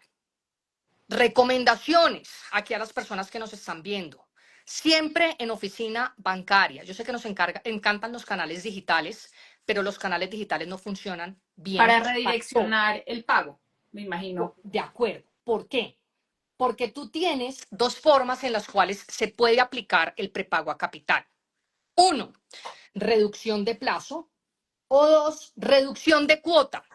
Recomendaciones aquí a las personas que nos están viendo. Siempre en oficina bancaria. Yo sé que nos encantan los canales digitales, pero los canales digitales no funcionan bien
Para
para todo.
redireccionar el pago, me imagino.
De acuerdo. ¿Por qué? Porque tú tienes dos formas en las cuales se puede aplicar el prepago a capital. Uno, reducción de plazo. O dos, reducción de cuota.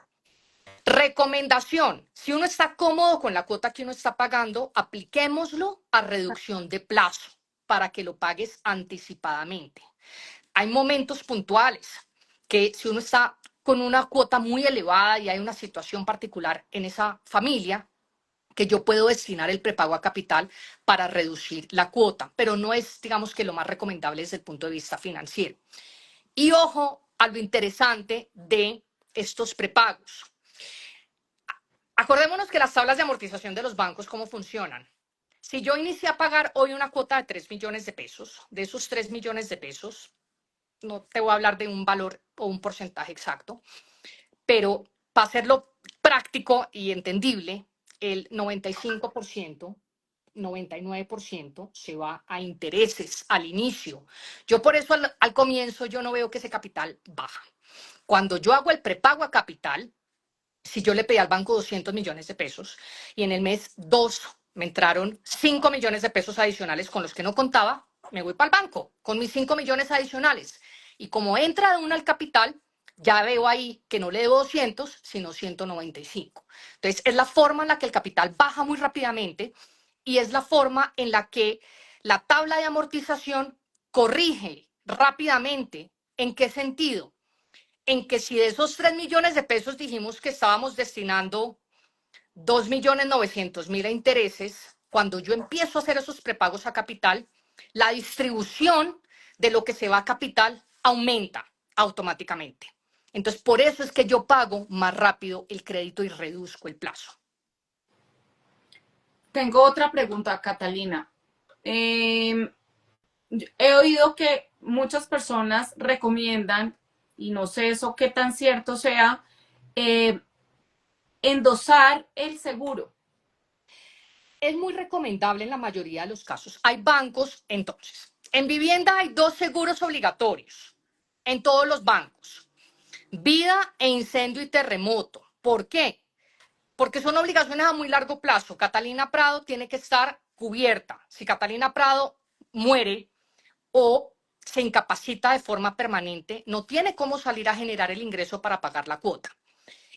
Recomendación, si uno está cómodo con la cuota que uno está pagando, apliquémoslo a reducción de plazo para que lo pagues anticipadamente. Hay momentos puntuales que si uno está con una cuota muy elevada y hay una situación particular en esa familia, que yo puedo destinar el prepago a capital para reducir la cuota, pero no es, digamos, que lo más recomendable desde el punto de vista financiero. Y ojo a lo interesante de estos prepagos. Acordémonos que las tablas de amortización de los bancos, ¿cómo funcionan? Si yo inicié a pagar hoy una cuota de 3 millones de pesos, de esos 3 millones de pesos, no te voy a hablar de un valor o un porcentaje exacto, pero para hacerlo práctico y entendible, el 95%, 99% se va a intereses al inicio. Yo por eso al comienzo yo no veo que ese capital baja. Cuando yo hago el prepago a capital, si yo le pedí al banco 200 millones de pesos y en el mes 2 me entraron 5 millones de pesos adicionales con los que no contaba, me voy para el banco con mis 5 millones adicionales. Y como entra de una al capital, ya veo ahí que no le debo 200, sino 195. Entonces, es la forma en la que el capital baja muy rápidamente y es la forma en la que la tabla de amortización corrige rápidamente. ¿En qué sentido? En que si de esos 3 millones de pesos dijimos que estábamos destinando 2.900.000 a intereses, cuando yo empiezo a hacer esos prepagos a capital, la distribución de lo que se va a capital aumenta automáticamente. Entonces, por eso es que yo pago más rápido el crédito y reduzco el plazo.
Tengo otra pregunta, Catalina. Eh, He oído que muchas personas recomiendan, y no sé eso qué tan cierto sea, eh, endosar el seguro.
Es muy recomendable en la mayoría de los casos. Hay bancos, entonces. En vivienda hay 2 seguros obligatorios en todos los bancos. Vida e incendio y terremoto. ¿Por qué? Porque son obligaciones a muy largo plazo. Catalina Prado tiene que estar cubierta. Si Catalina Prado muere o se incapacita de forma permanente, no tiene cómo salir a generar el ingreso para pagar la cuota.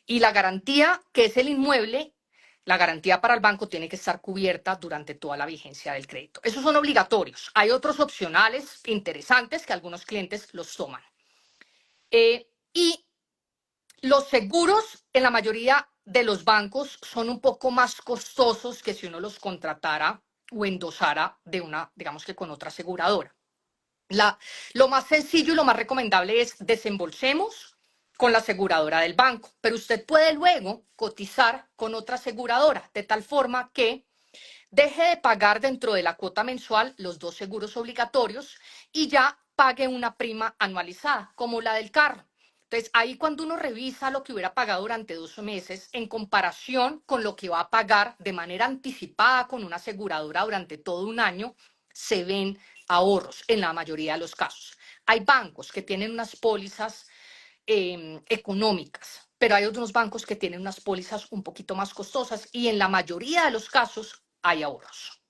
Y la garantía, que es el inmueble, la garantía para el banco tiene que estar cubierta durante toda la vigencia del crédito. Esos son obligatorios. Hay otros opcionales interesantes que algunos clientes los toman. Y los seguros en la mayoría de los bancos son un poco más costosos que si uno los contratara o endosara de una, digamos que con otra aseguradora. Lo más sencillo y lo más recomendable es desembolsemos con la aseguradora del banco, pero usted puede luego cotizar con otra aseguradora de tal forma que deje de pagar dentro de la cuota mensual los 2 seguros obligatorios y ya pague una prima anualizada, como la del carro. Entonces, ahí cuando uno revisa lo que hubiera pagado durante 12 meses en comparación con lo que va a pagar de manera anticipada con una aseguradora durante todo un año, se ven ahorros en la mayoría de los casos. Hay bancos que tienen unas pólizas económicas, pero hay otros bancos que tienen unas pólizas un poquito más costosas y en la mayoría de los casos hay ahorros.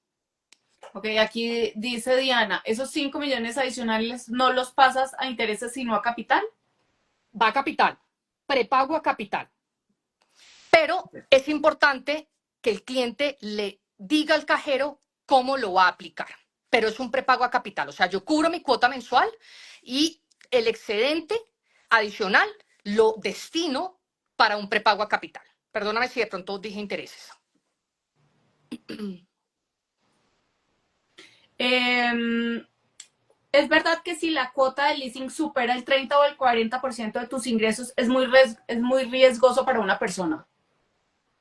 Ok, aquí dice Diana, esos 5 millones adicionales no los pasas a intereses sino a capital.
Va a capital, prepago a capital, pero es importante que el cliente le diga al cajero cómo lo va a aplicar, pero es un prepago a capital, o sea, yo cubro mi cuota mensual y el excedente adicional lo destino para un prepago a capital. Perdóname si de pronto dije intereses.
Eh, ¿Es verdad que si la cuota de leasing supera el 30 o el 40% de tus ingresos es muy riesgoso para una persona?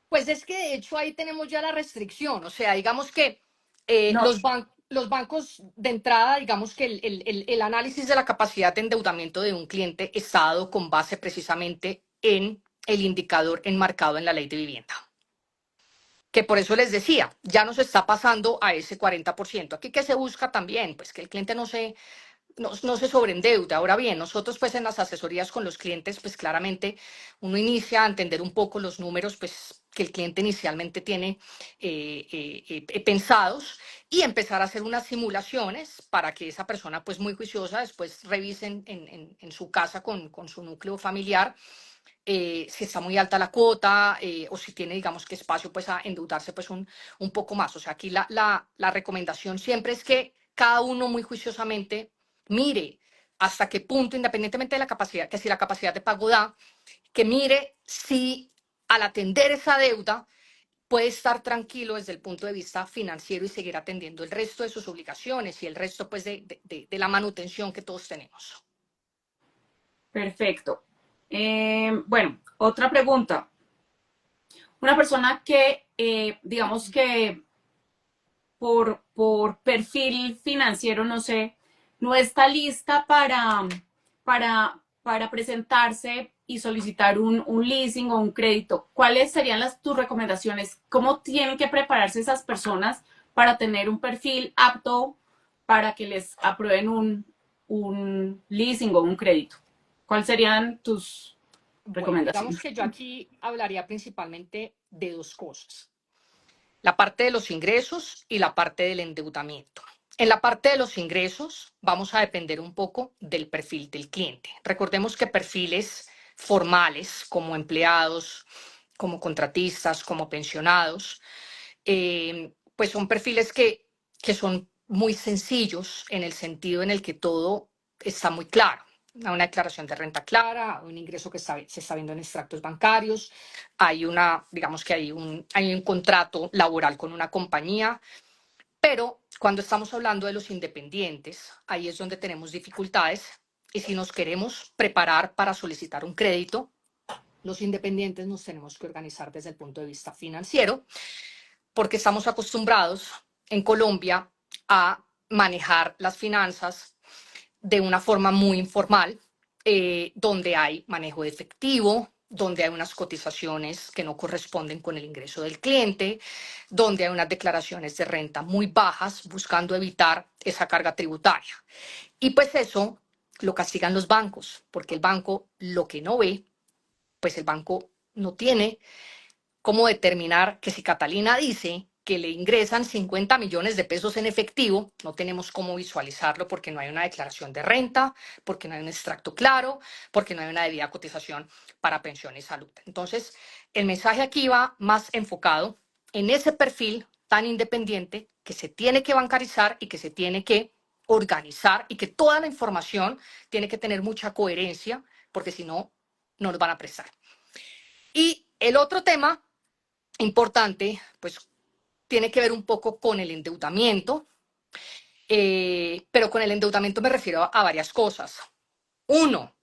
Pues es que de hecho ahí tenemos ya la restricción, o sea, digamos que
No,
los bancos de entrada, digamos que el análisis de la capacidad de endeudamiento de un cliente está dado con base precisamente en el indicador enmarcado en la ley de vivienda. Que por eso les decía, ya nos está pasando a ese 40%. Aquí que se busca también, pues que el cliente no se sobreendeuda. Ahora bien, nosotros pues en las asesorías con los clientes, pues claramente uno inicia a entender un poco los números pues que el cliente inicialmente tiene pensados y empezar a hacer unas simulaciones para que esa persona pues muy juiciosa después revise en su casa con su núcleo familiar si está muy alta la cuota o si tiene, digamos, que espacio pues a endeudarse pues un poco más. O sea, aquí la recomendación siempre es que cada uno muy juiciosamente mire hasta qué punto, independientemente de la capacidad, que si la capacidad de pago da, que mire si al atender esa deuda puede estar tranquilo desde el punto de vista financiero y seguir atendiendo el resto de sus obligaciones y el resto pues de la manutención que todos tenemos.
perfecto. Bueno, otra pregunta. Una persona que, digamos que por perfil financiero, no sé, no está lista para presentarse y solicitar un leasing o un crédito. ¿Cuáles serían tus recomendaciones? ¿Cómo tienen que prepararse esas personas para tener un perfil apto para que les aprueben un leasing o un crédito? ¿Cuáles serían tus
Bueno, digamos
recomendaciones?
que yo aquí hablaría principalmente de dos cosas: la parte de los ingresos y la parte del endeudamiento. En la parte de los ingresos vamos a depender un poco del perfil del cliente. Recordemos que perfiles formales como empleados, como contratistas, como pensionados, pues son perfiles que son muy sencillos en el sentido en el que todo está muy claro. Una declaración de renta clara, un ingreso que se está viendo en extractos bancarios, hay digamos que hay un contrato laboral con una compañía, pero cuando estamos hablando de los independientes, ahí es donde tenemos dificultades, y si nos queremos preparar para solicitar un crédito, los independientes nos tenemos que organizar desde el punto de vista financiero, porque estamos acostumbrados en Colombia a manejar las finanzas de una forma muy informal, donde hay manejo de efectivo, donde hay unas cotizaciones que no corresponden con el ingreso del cliente, donde hay unas declaraciones de renta muy bajas, buscando evitar esa carga tributaria. Y pues eso lo castigan los bancos, porque el banco lo que no ve, pues el banco no tiene cómo determinar que si Catalina dice que le ingresan 50 millones de pesos en efectivo, no tenemos cómo visualizarlo porque no hay una declaración de renta, porque no hay un extracto claro, porque no hay una debida cotización para pensión y salud. Entonces, el mensaje aquí va más enfocado en ese perfil tan independiente que se tiene que bancarizar y que se tiene que organizar, y que toda la información tiene que tener mucha coherencia, porque si no, no nos van a prestar. Y el otro tema importante, pues tiene que ver un poco con el endeudamiento, pero con el endeudamiento me refiero a varias cosas. Uno,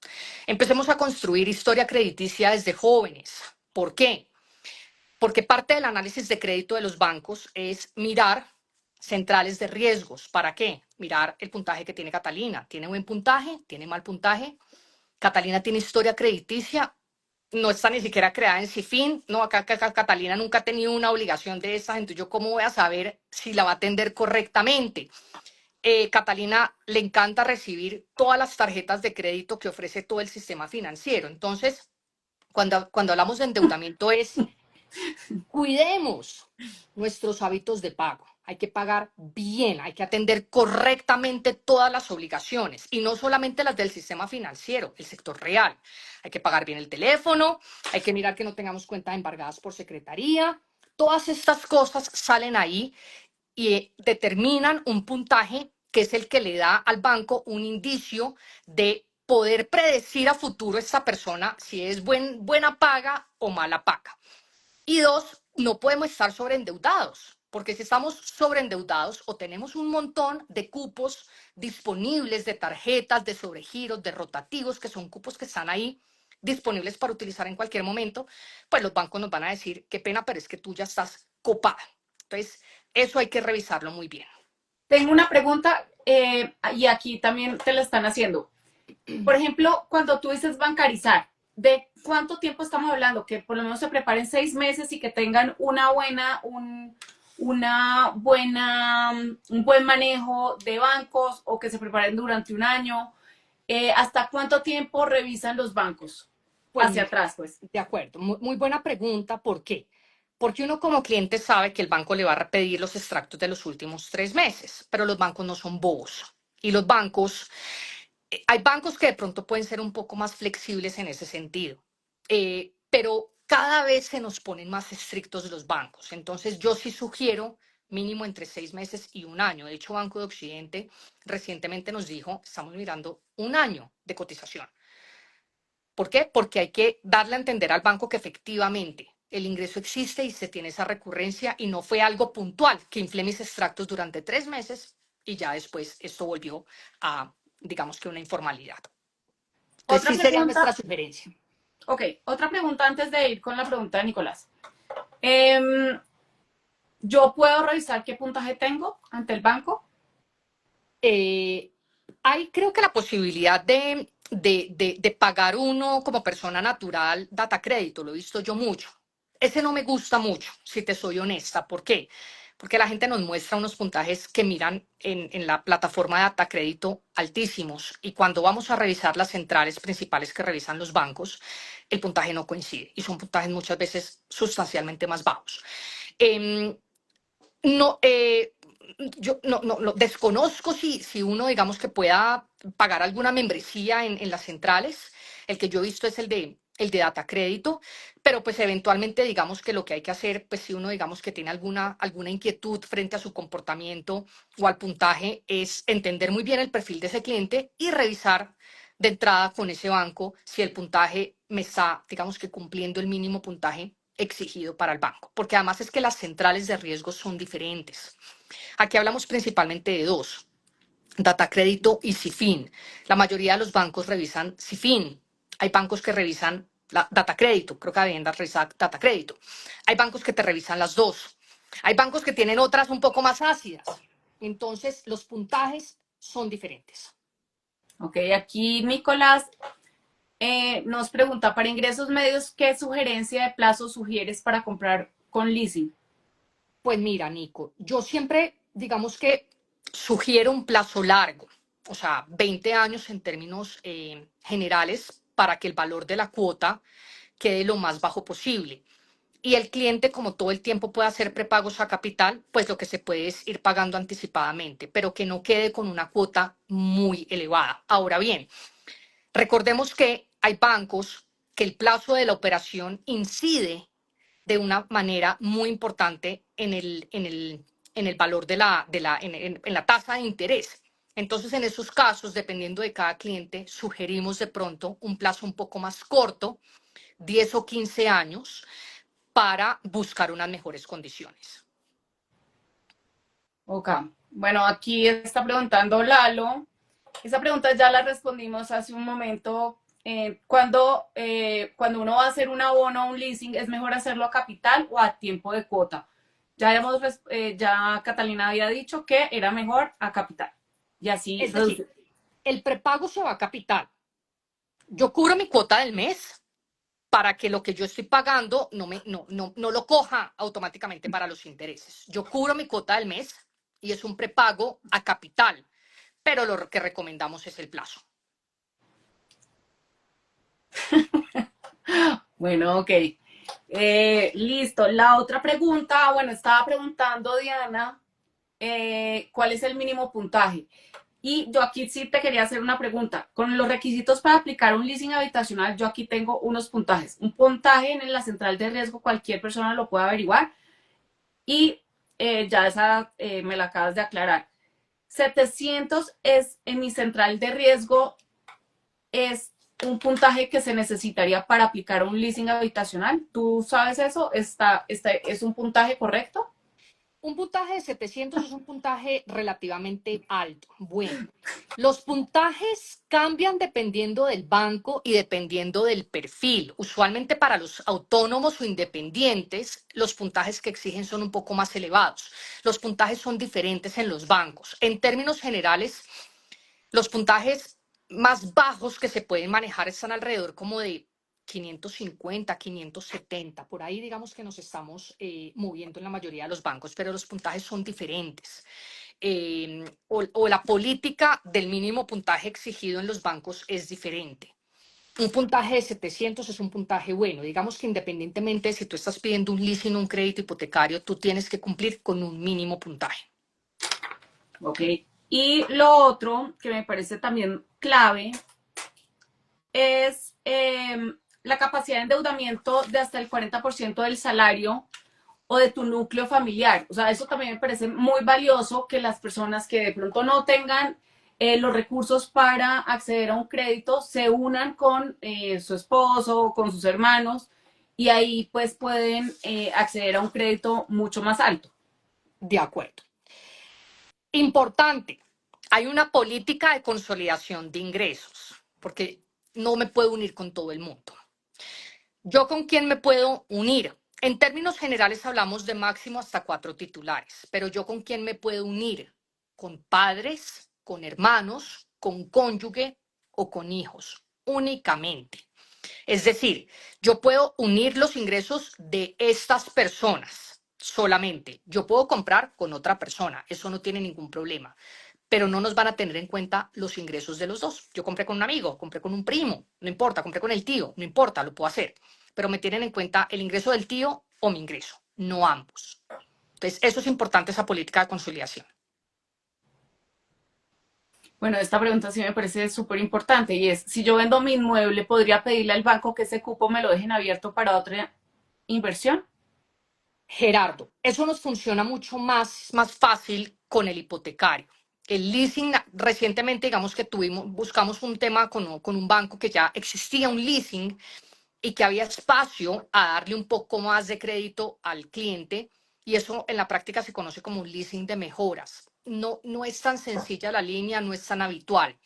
empecemos a construir historia crediticia desde jóvenes. ¿Por qué? Porque parte del análisis de crédito de los bancos es mirar centrales de riesgos. ¿Para qué? Mirar el puntaje que tiene Catalina. ¿Tiene buen puntaje? ¿Tiene mal puntaje? Catalina tiene historia crediticia, no está ni siquiera creada en CIFIN, no, acá Catalina nunca ha tenido una obligación de esas, entonces yo cómo voy a saber si la va a atender correctamente. Catalina le encanta recibir todas las tarjetas de crédito que ofrece todo el sistema financiero. Entonces, cuando hablamos de endeudamiento es: cuidemos nuestros hábitos de pago. Hay que pagar bien, hay que atender correctamente todas las obligaciones, y no solamente las del sistema financiero, el sector real. Hay que pagar bien el teléfono, hay que mirar que no tengamos cuentas embargadas por secretaría. Todas estas cosas salen ahí y determinan un puntaje que es el que le da al banco un indicio de poder predecir a futuro esta persona si es buena paga o mala paga. Y dos, no podemos estar sobreendeudados, porque si estamos sobreendeudados o tenemos un montón de cupos disponibles, de tarjetas, de sobregiros, de rotativos, que son cupos que están ahí disponibles para utilizar en cualquier momento, pues los bancos nos van a decir: qué pena, pero es que tú ya estás copada. Entonces, eso hay que revisarlo muy bien.
Tengo una pregunta y aquí también te la están haciendo. Por ejemplo, cuando tú dices bancarizar, ¿de cuánto tiempo estamos hablando? Que por lo menos se preparen 6 meses y que tengan un buen manejo de bancos, o que se preparen durante un año. ¿Hasta cuánto tiempo revisan los bancos?
Pues
Hacia
mira,
atrás, pues.
de acuerdo, muy buena pregunta. ¿Por qué? Porque uno como cliente sabe que el banco le va a pedir los extractos de los últimos 3 meses, pero los bancos no son bobos. Y los bancos, hay bancos que de pronto pueden ser un poco más flexibles en ese sentido, pero cada vez se nos ponen más estrictos los bancos. Entonces yo sí sugiero mínimo entre 6 meses y un año. De hecho, Banco de Occidente recientemente nos dijo: estamos mirando un año de cotización. ¿Por qué? Porque hay que darle a entender al banco que efectivamente el ingreso existe y se tiene esa recurrencia, y no fue algo puntual que inflé mis extractos durante 3 meses y ya después esto volvió a, digamos que, una informalidad. Entonces
Otra
sí sería nuestra
pregunta,
sugerencia.
Ok, otra pregunta antes de ir con la pregunta de Nicolás. Em, ¿Yo puedo revisar qué puntaje tengo ante el banco?
Eh, Hay creo que la posibilidad de pagar uno como persona natural data crédito, lo he visto yo mucho. Ese no me gusta mucho, si te soy honesta. ¿Por qué? Porque la gente nos muestra unos puntajes que miran en la plataforma de data crédito altísimos y cuando vamos a revisar las centrales principales que revisan los bancos, el puntaje no coincide y son puntajes muchas veces sustancialmente más bajos. Em, no, yo no desconozco si uno, digamos, que pueda pagar alguna membresía en las centrales. El que yo he visto es el de data crédito, pero pues eventualmente digamos que lo que hay que hacer, pues si uno digamos que tiene alguna inquietud frente a su comportamiento o al puntaje, es entender muy bien el perfil de ese cliente y revisar de entrada con ese banco si el puntaje me está, digamos que cumpliendo el mínimo puntaje exigido para el banco, porque además es que las centrales de riesgo son diferentes. Aquí hablamos principalmente de dos, data crédito y CIFIN. La mayoría de los bancos revisan CIFIN. Hay bancos que revisan la data crédito, creo que Avienda revisa data crédito. Hay bancos que te revisan las dos. Hay bancos que tienen otras un poco más ácidas. Entonces, los puntajes son diferentes.
Ok, aquí Nicolás nos pregunta, para ingresos medios, ¿qué sugerencia de plazo sugieres para comprar con leasing?
Pues mira, Nico, yo siempre, digamos que sugiero un plazo largo, o sea, 20 años en términos generales para que el valor de la cuota quede lo más bajo posible. Y el cliente, como todo el tiempo puede hacer prepagos a capital, pues lo que se puede es ir pagando anticipadamente, pero que no quede con una cuota muy elevada. Ahora bien, recordemos que hay bancos que el plazo de la operación incide de una manera muy importante en el valor en la tasa de interés. Entonces, en esos casos, dependiendo de cada cliente, sugerimos de pronto un plazo un poco más corto, 10 o 15 años, para buscar unas mejores condiciones.
Ok, bueno, aquí está preguntando Lalo. Esa pregunta ya la respondimos hace un momento. Cuando uno va a hacer un abono o un leasing, ¿es mejor hacerlo a capital o a tiempo de cuota? Ya Catalina había dicho que era mejor a capital. Y así
Es decir,
reduce.
el prepago se va a capital. Yo cubro mi cuota del mes para que lo que yo estoy pagando no lo coja automáticamente para los intereses. Yo cubro mi cuota del mes y es un prepago a capital, pero lo que recomendamos es el plazo.
Bueno, ok. Listo. La otra pregunta, bueno, estaba preguntando Diana, ¿cuál es el mínimo puntaje? Y yo aquí sí te quería hacer una pregunta. Con los requisitos para aplicar un leasing habitacional, yo aquí tengo unos puntajes. Un puntaje en la central de riesgo, cualquier persona lo puede averiguar. Y ya esa me la acabas de aclarar. 700 es en mi central de riesgo, es un puntaje que se necesitaría para aplicar un leasing habitacional. ¿Tú sabes eso? ¿Es un puntaje correcto?
Un puntaje de 700 es un puntaje relativamente alto. Bueno, los puntajes cambian dependiendo del banco y dependiendo del perfil. Usualmente para los autónomos o independientes, los puntajes que exigen son un poco más elevados. Los puntajes son diferentes en los bancos. En términos generales, los puntajes más bajos que se pueden manejar están alrededor como de 550, 570. Por ahí digamos que nos estamos moviendo en la mayoría de los bancos, pero los puntajes son diferentes. O la política del mínimo puntaje exigido en los bancos es diferente. Un puntaje de 700 es un puntaje bueno. Digamos que independientemente de si tú estás pidiendo un leasing o un crédito hipotecario, tú tienes que cumplir con un mínimo puntaje.
Ok. Y lo otro que me parece también clave es la capacidad de endeudamiento de hasta el 40% del salario o de tu núcleo familiar. O sea, eso también me parece muy valioso que las personas que de pronto no tengan los recursos para acceder a un crédito se unan con su esposo, con sus hermanos y ahí pues pueden acceder a un crédito mucho más alto.
De acuerdo. Importante, hay una política de consolidación de ingresos, porque no me puedo unir con todo el mundo. ¿Yo con quién me puedo unir? En términos generales hablamos de máximo hasta 4 titulares, pero ¿yo con quién me puedo unir? Con padres, con hermanos, con cónyuge o con hijos, únicamente. Es decir, yo puedo unir los ingresos de estas personas solamente. Yo puedo comprar con otra persona, eso no tiene ningún problema, pero no nos van a tener en cuenta los ingresos de los dos. Yo compré con un amigo, compré con un primo, no importa, compré con el tío, no importa, lo puedo hacer, pero me tienen en cuenta el ingreso del tío o mi ingreso, no ambos. Entonces, eso es importante, esa política de conciliación.
Bueno, esta pregunta sí me parece súper importante y es, si yo vendo mi inmueble, ¿podría pedirle al banco que ese cupo me lo dejen abierto para otra inversión?
Gerardo, eso nos funciona mucho más fácil con el hipotecario. El leasing, recientemente, digamos que buscamos un tema con un banco que ya existía un leasing y que había espacio a darle un poco más de crédito al cliente, y eso en la práctica se conoce como un leasing de mejoras. No, no es tan sencilla la línea, no es tan habitual.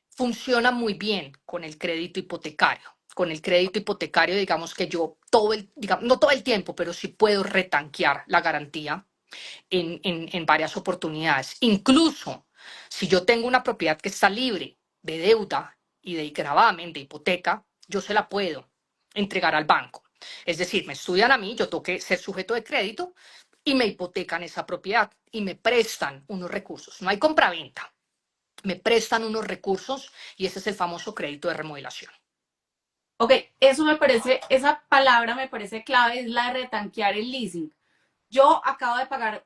Funciona muy bien con el crédito hipotecario. Con el crédito hipotecario, digamos que yo digamos, no todo el tiempo, pero sí puedo retanquear la garantía en varias oportunidades. Incluso si yo tengo una propiedad que está libre de deuda y de gravamen, de hipoteca, yo se la puedo entregar al banco. Es decir, me estudian a mí, yo tengo que ser sujeto de crédito y me hipotecan esa propiedad y me prestan unos recursos. No hay compraventa, me prestan unos recursos y ese es el famoso crédito de remodelación.
Ok, eso me parece, esa palabra me parece clave, es la de retanquear el leasing. Yo acabo de pagar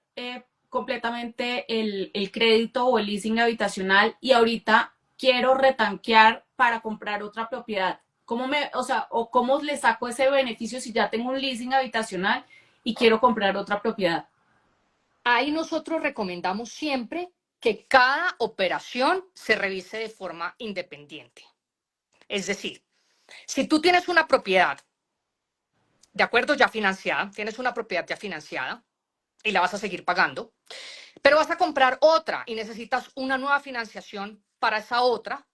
completamente el crédito o el leasing habitacional y ahorita quiero retanquear para comprar otra propiedad. ¿Cómo o sea, o cómo le saco ese beneficio si ya tengo un leasing habitacional y quiero comprar otra propiedad?
Ahí nosotros recomendamos siempre que cada operación se revise de forma independiente. Es decir, si tú tienes una propiedad, de acuerdo, ya financiada, tienes una propiedad ya financiada y la vas a seguir pagando, pero vas a comprar otra y necesitas una nueva financiación para esa otra,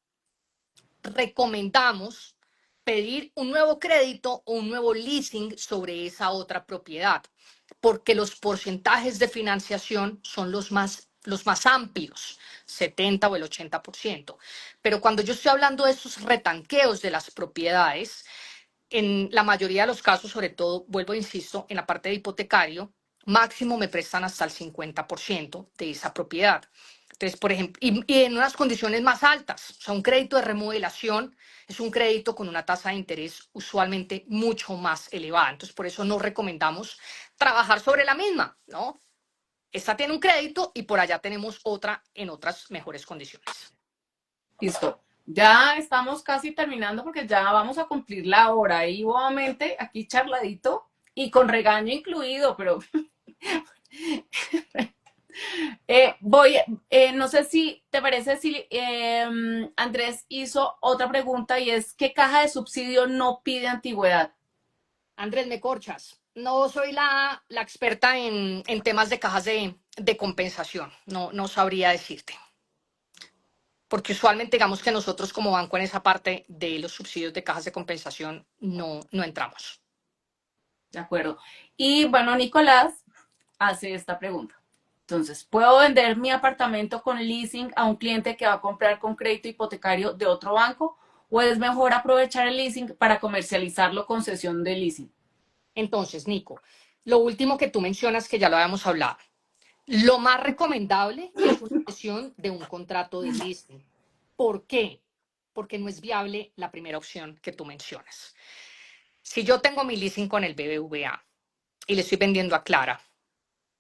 recomendamos pedir un nuevo crédito o un nuevo leasing sobre esa otra propiedad, porque los porcentajes de financiación son los más amplios, 70 o el 80%. Pero cuando yo estoy hablando de esos retanqueos de las propiedades, en la mayoría de los casos, sobre todo, vuelvo e insisto, en la parte de hipotecario, máximo me prestan hasta el 50% de esa propiedad. Entonces, por ejemplo, y en unas condiciones más altas, o sea, un crédito de remodelación es un crédito con una tasa de interés usualmente mucho más elevada. Entonces, por eso no recomendamos trabajar sobre la misma, ¿no? Esta tiene un crédito y por allá tenemos otra en otras mejores condiciones.
Listo. Ya estamos casi terminando porque ya vamos a cumplir la hora. Y nuevamente aquí charladito y con regaño incluido, pero no sé si te parece si Andrés hizo otra pregunta y es, ¿qué caja de subsidio no pide antigüedad?
Andrés, me corchas. No soy la experta en temas de cajas de compensación. No, no sabría decirte. Porque usualmente digamos que nosotros como banco en esa parte de los subsidios de cajas de compensación no entramos.
De acuerdo. Y bueno, Nicolás hace esta pregunta. Entonces, ¿puedo vender mi apartamento con leasing a un cliente que va a comprar con crédito hipotecario de otro banco? ¿O es mejor aprovechar el leasing para comercializarlo con sesión de leasing?
Entonces, Nico, lo último que tú mencionas que ya lo habíamos hablado. Lo más recomendable es una sesión de un contrato de leasing. ¿Por qué? Porque no es viable la primera opción que tú mencionas. Si yo tengo mi leasing con el BBVA y le estoy vendiendo a Clara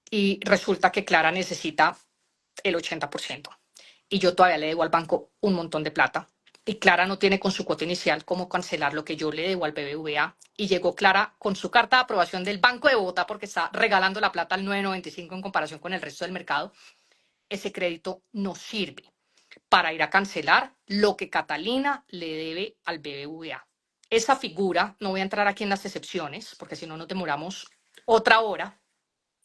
y resulta que Clara necesita el 80% y yo todavía le debo al banco un montón de plata y Clara no tiene con su cuota inicial cómo cancelar lo que yo le debo al BBVA y llegó Clara con su carta de aprobación del Banco de Bogotá porque está regalando la plata al 9,95 en comparación con el resto del mercado, ese crédito no sirve para ir a cancelar lo que Catalina le debe al BBVA. Esa figura, no voy a entrar aquí en las excepciones porque si no nos demoramos otra hora,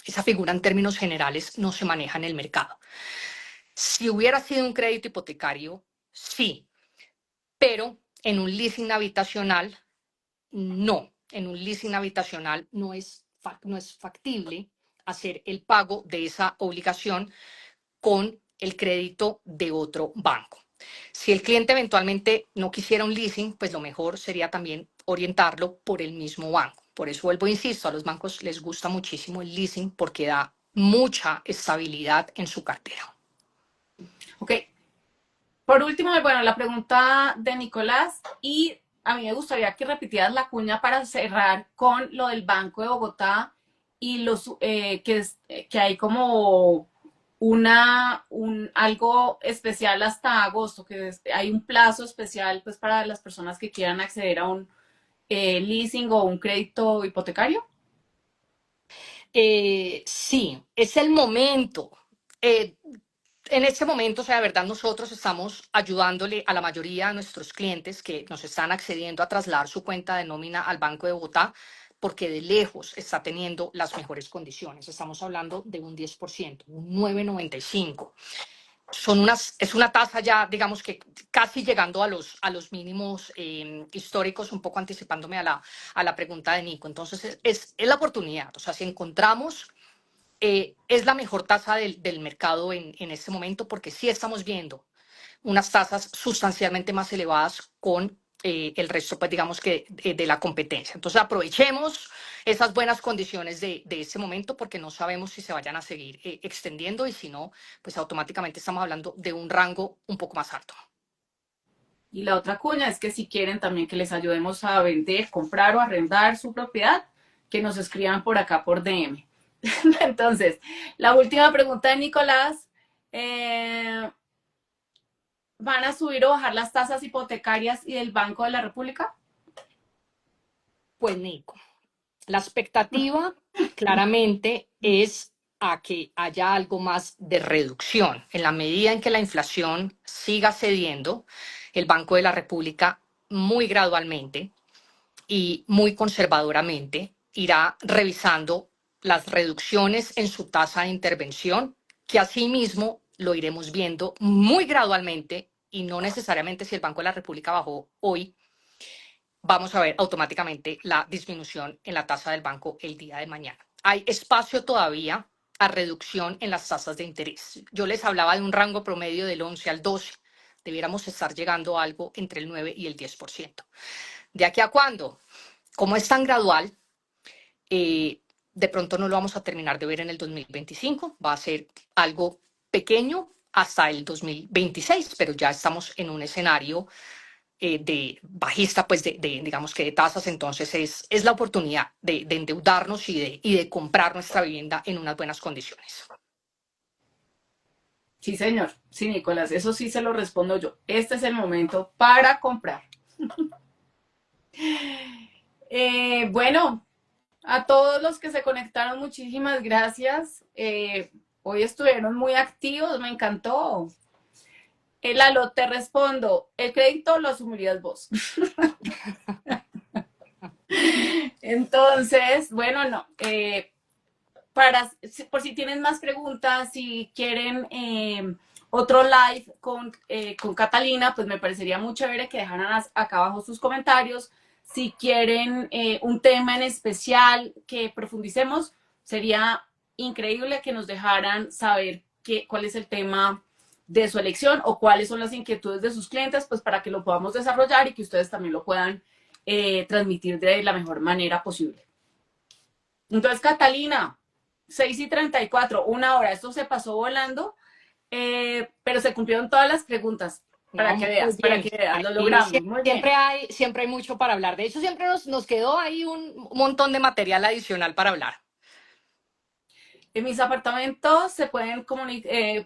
esa figura en términos generales no se maneja en el mercado. Si hubiera sido un crédito hipotecario, sí, pero en un leasing habitacional, no. en un leasing habitacional no es factible hacer el pago de esa obligación con el crédito de otro banco. Si el cliente eventualmente no quisiera un leasing, pues lo mejor sería también orientarlo por el mismo banco. Por eso vuelvo, insisto, a los bancos les gusta muchísimo el leasing porque da mucha estabilidad en su cartera.
Ok, por último, bueno, la pregunta de Nicolás, y a mí me gustaría que repitieras la cuña para cerrar con lo del Banco de Bogotá y que hay como algo especial hasta agosto, hay un plazo especial pues para las personas que quieran acceder a un leasing o un crédito hipotecario.
Sí, es el momento. Eh, en este momento, o sea, de verdad, nosotros estamos ayudándole a la mayoría de nuestros clientes que nos están accediendo a trasladar su cuenta de nómina al Banco de Bogotá, porque de lejos está teniendo las mejores condiciones. Estamos hablando de un 10%, un 9,95. Es una tasa ya, digamos que casi llegando a los mínimos históricos, un poco anticipándome a la pregunta de Nico. Entonces, es la oportunidad. O sea, si encontramos es la mejor tasa del mercado en este momento porque sí estamos viendo unas tasas sustancialmente más elevadas con el resto, pues digamos que de la competencia. Entonces aprovechemos esas buenas condiciones de este momento porque no sabemos si se vayan a seguir extendiendo y si no, pues automáticamente estamos hablando de un rango un poco más alto.
Y la otra cuña es que si quieren también que les ayudemos a vender, comprar o arrendar su propiedad, que nos escriban por acá por DM. Entonces, la última pregunta de Nicolás. eh, ¿Van a subir o bajar las tasas hipotecarias y del Banco de la República?
Pues Nico, la expectativa claramente es a que haya algo más de reducción. En la medida en que la inflación siga cediendo, el Banco de la República muy gradualmente y muy conservadoramente irá revisando las reducciones en su tasa de intervención, que asimismo lo iremos viendo muy gradualmente y no necesariamente si el Banco de la República bajó hoy, vamos a ver automáticamente la disminución en la tasa del banco el día de mañana. Hay espacio todavía a reducción en las tasas de interés. Yo les hablaba de un rango promedio del 11 al 12. Debiéramos estar llegando a algo entre el 9 y el 10%. ¿De aquí a cuándo? Como es tan gradual, de pronto no lo vamos a terminar de ver en el 2025. Va a ser algo pequeño hasta el 2026, pero ya estamos en un escenario de bajista, pues digamos que de tasas, entonces es la oportunidad de endeudarnos y de comprar nuestra vivienda en unas buenas condiciones.
Sí, señor. Sí, Nicolás, eso sí se lo respondo yo. Este es el momento para comprar. Bueno, a todos los que se conectaron, muchísimas gracias. Hoy estuvieron muy activos, me encantó. Lalo, te respondo, el crédito lo asumirías vos. Entonces, bueno, no. Por si tienen más preguntas, si quieren otro live con Catalina, pues me parecería muy chévere que dejaran acá abajo sus comentarios. Si quieren un tema en especial que profundicemos, sería increíble que nos dejaran saber cuál es el tema de su elección o cuáles son las inquietudes de sus clientes, pues para que lo podamos desarrollar y que ustedes también lo puedan transmitir de la mejor manera posible. Entonces, Catalina, 6:34, una hora. Esto se pasó volando, pero se cumplieron todas las preguntas
No, muy
para
bien.
que veas, lo
Ahí
logramos. Muy bien.
siempre hay mucho para hablar. De hecho, siempre nos quedó ahí un montón de material adicional para hablar.
En mis apartamentos se pueden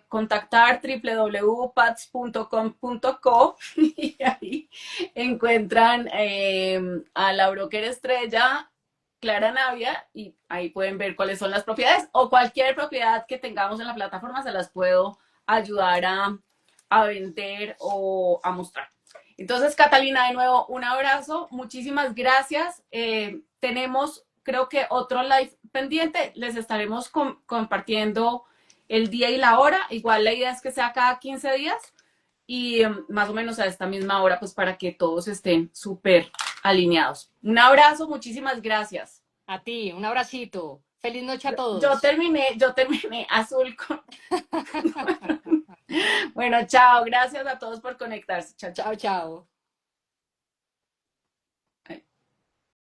contactar www.pats.com.co y ahí encuentran a la broker estrella Clara Navia y ahí pueden ver cuáles son las propiedades o cualquier propiedad que tengamos en la plataforma se las puedo ayudar a vender o a mostrar. Entonces, Catalina, de nuevo, un abrazo, muchísimas gracias. Tenemos, creo que otro live pendiente, les estaremos compartiendo el día y la hora. Igual la idea es que sea cada 15 días y más o menos a esta misma hora, pues para que todos estén súper alineados. Un abrazo, muchísimas gracias.
A ti, un abracito. Feliz noche a
Yo
todos.
terminé, yo terminé azul con... Bueno, chao, gracias a todos por conectarse. Chao, chao.
Chao, chao.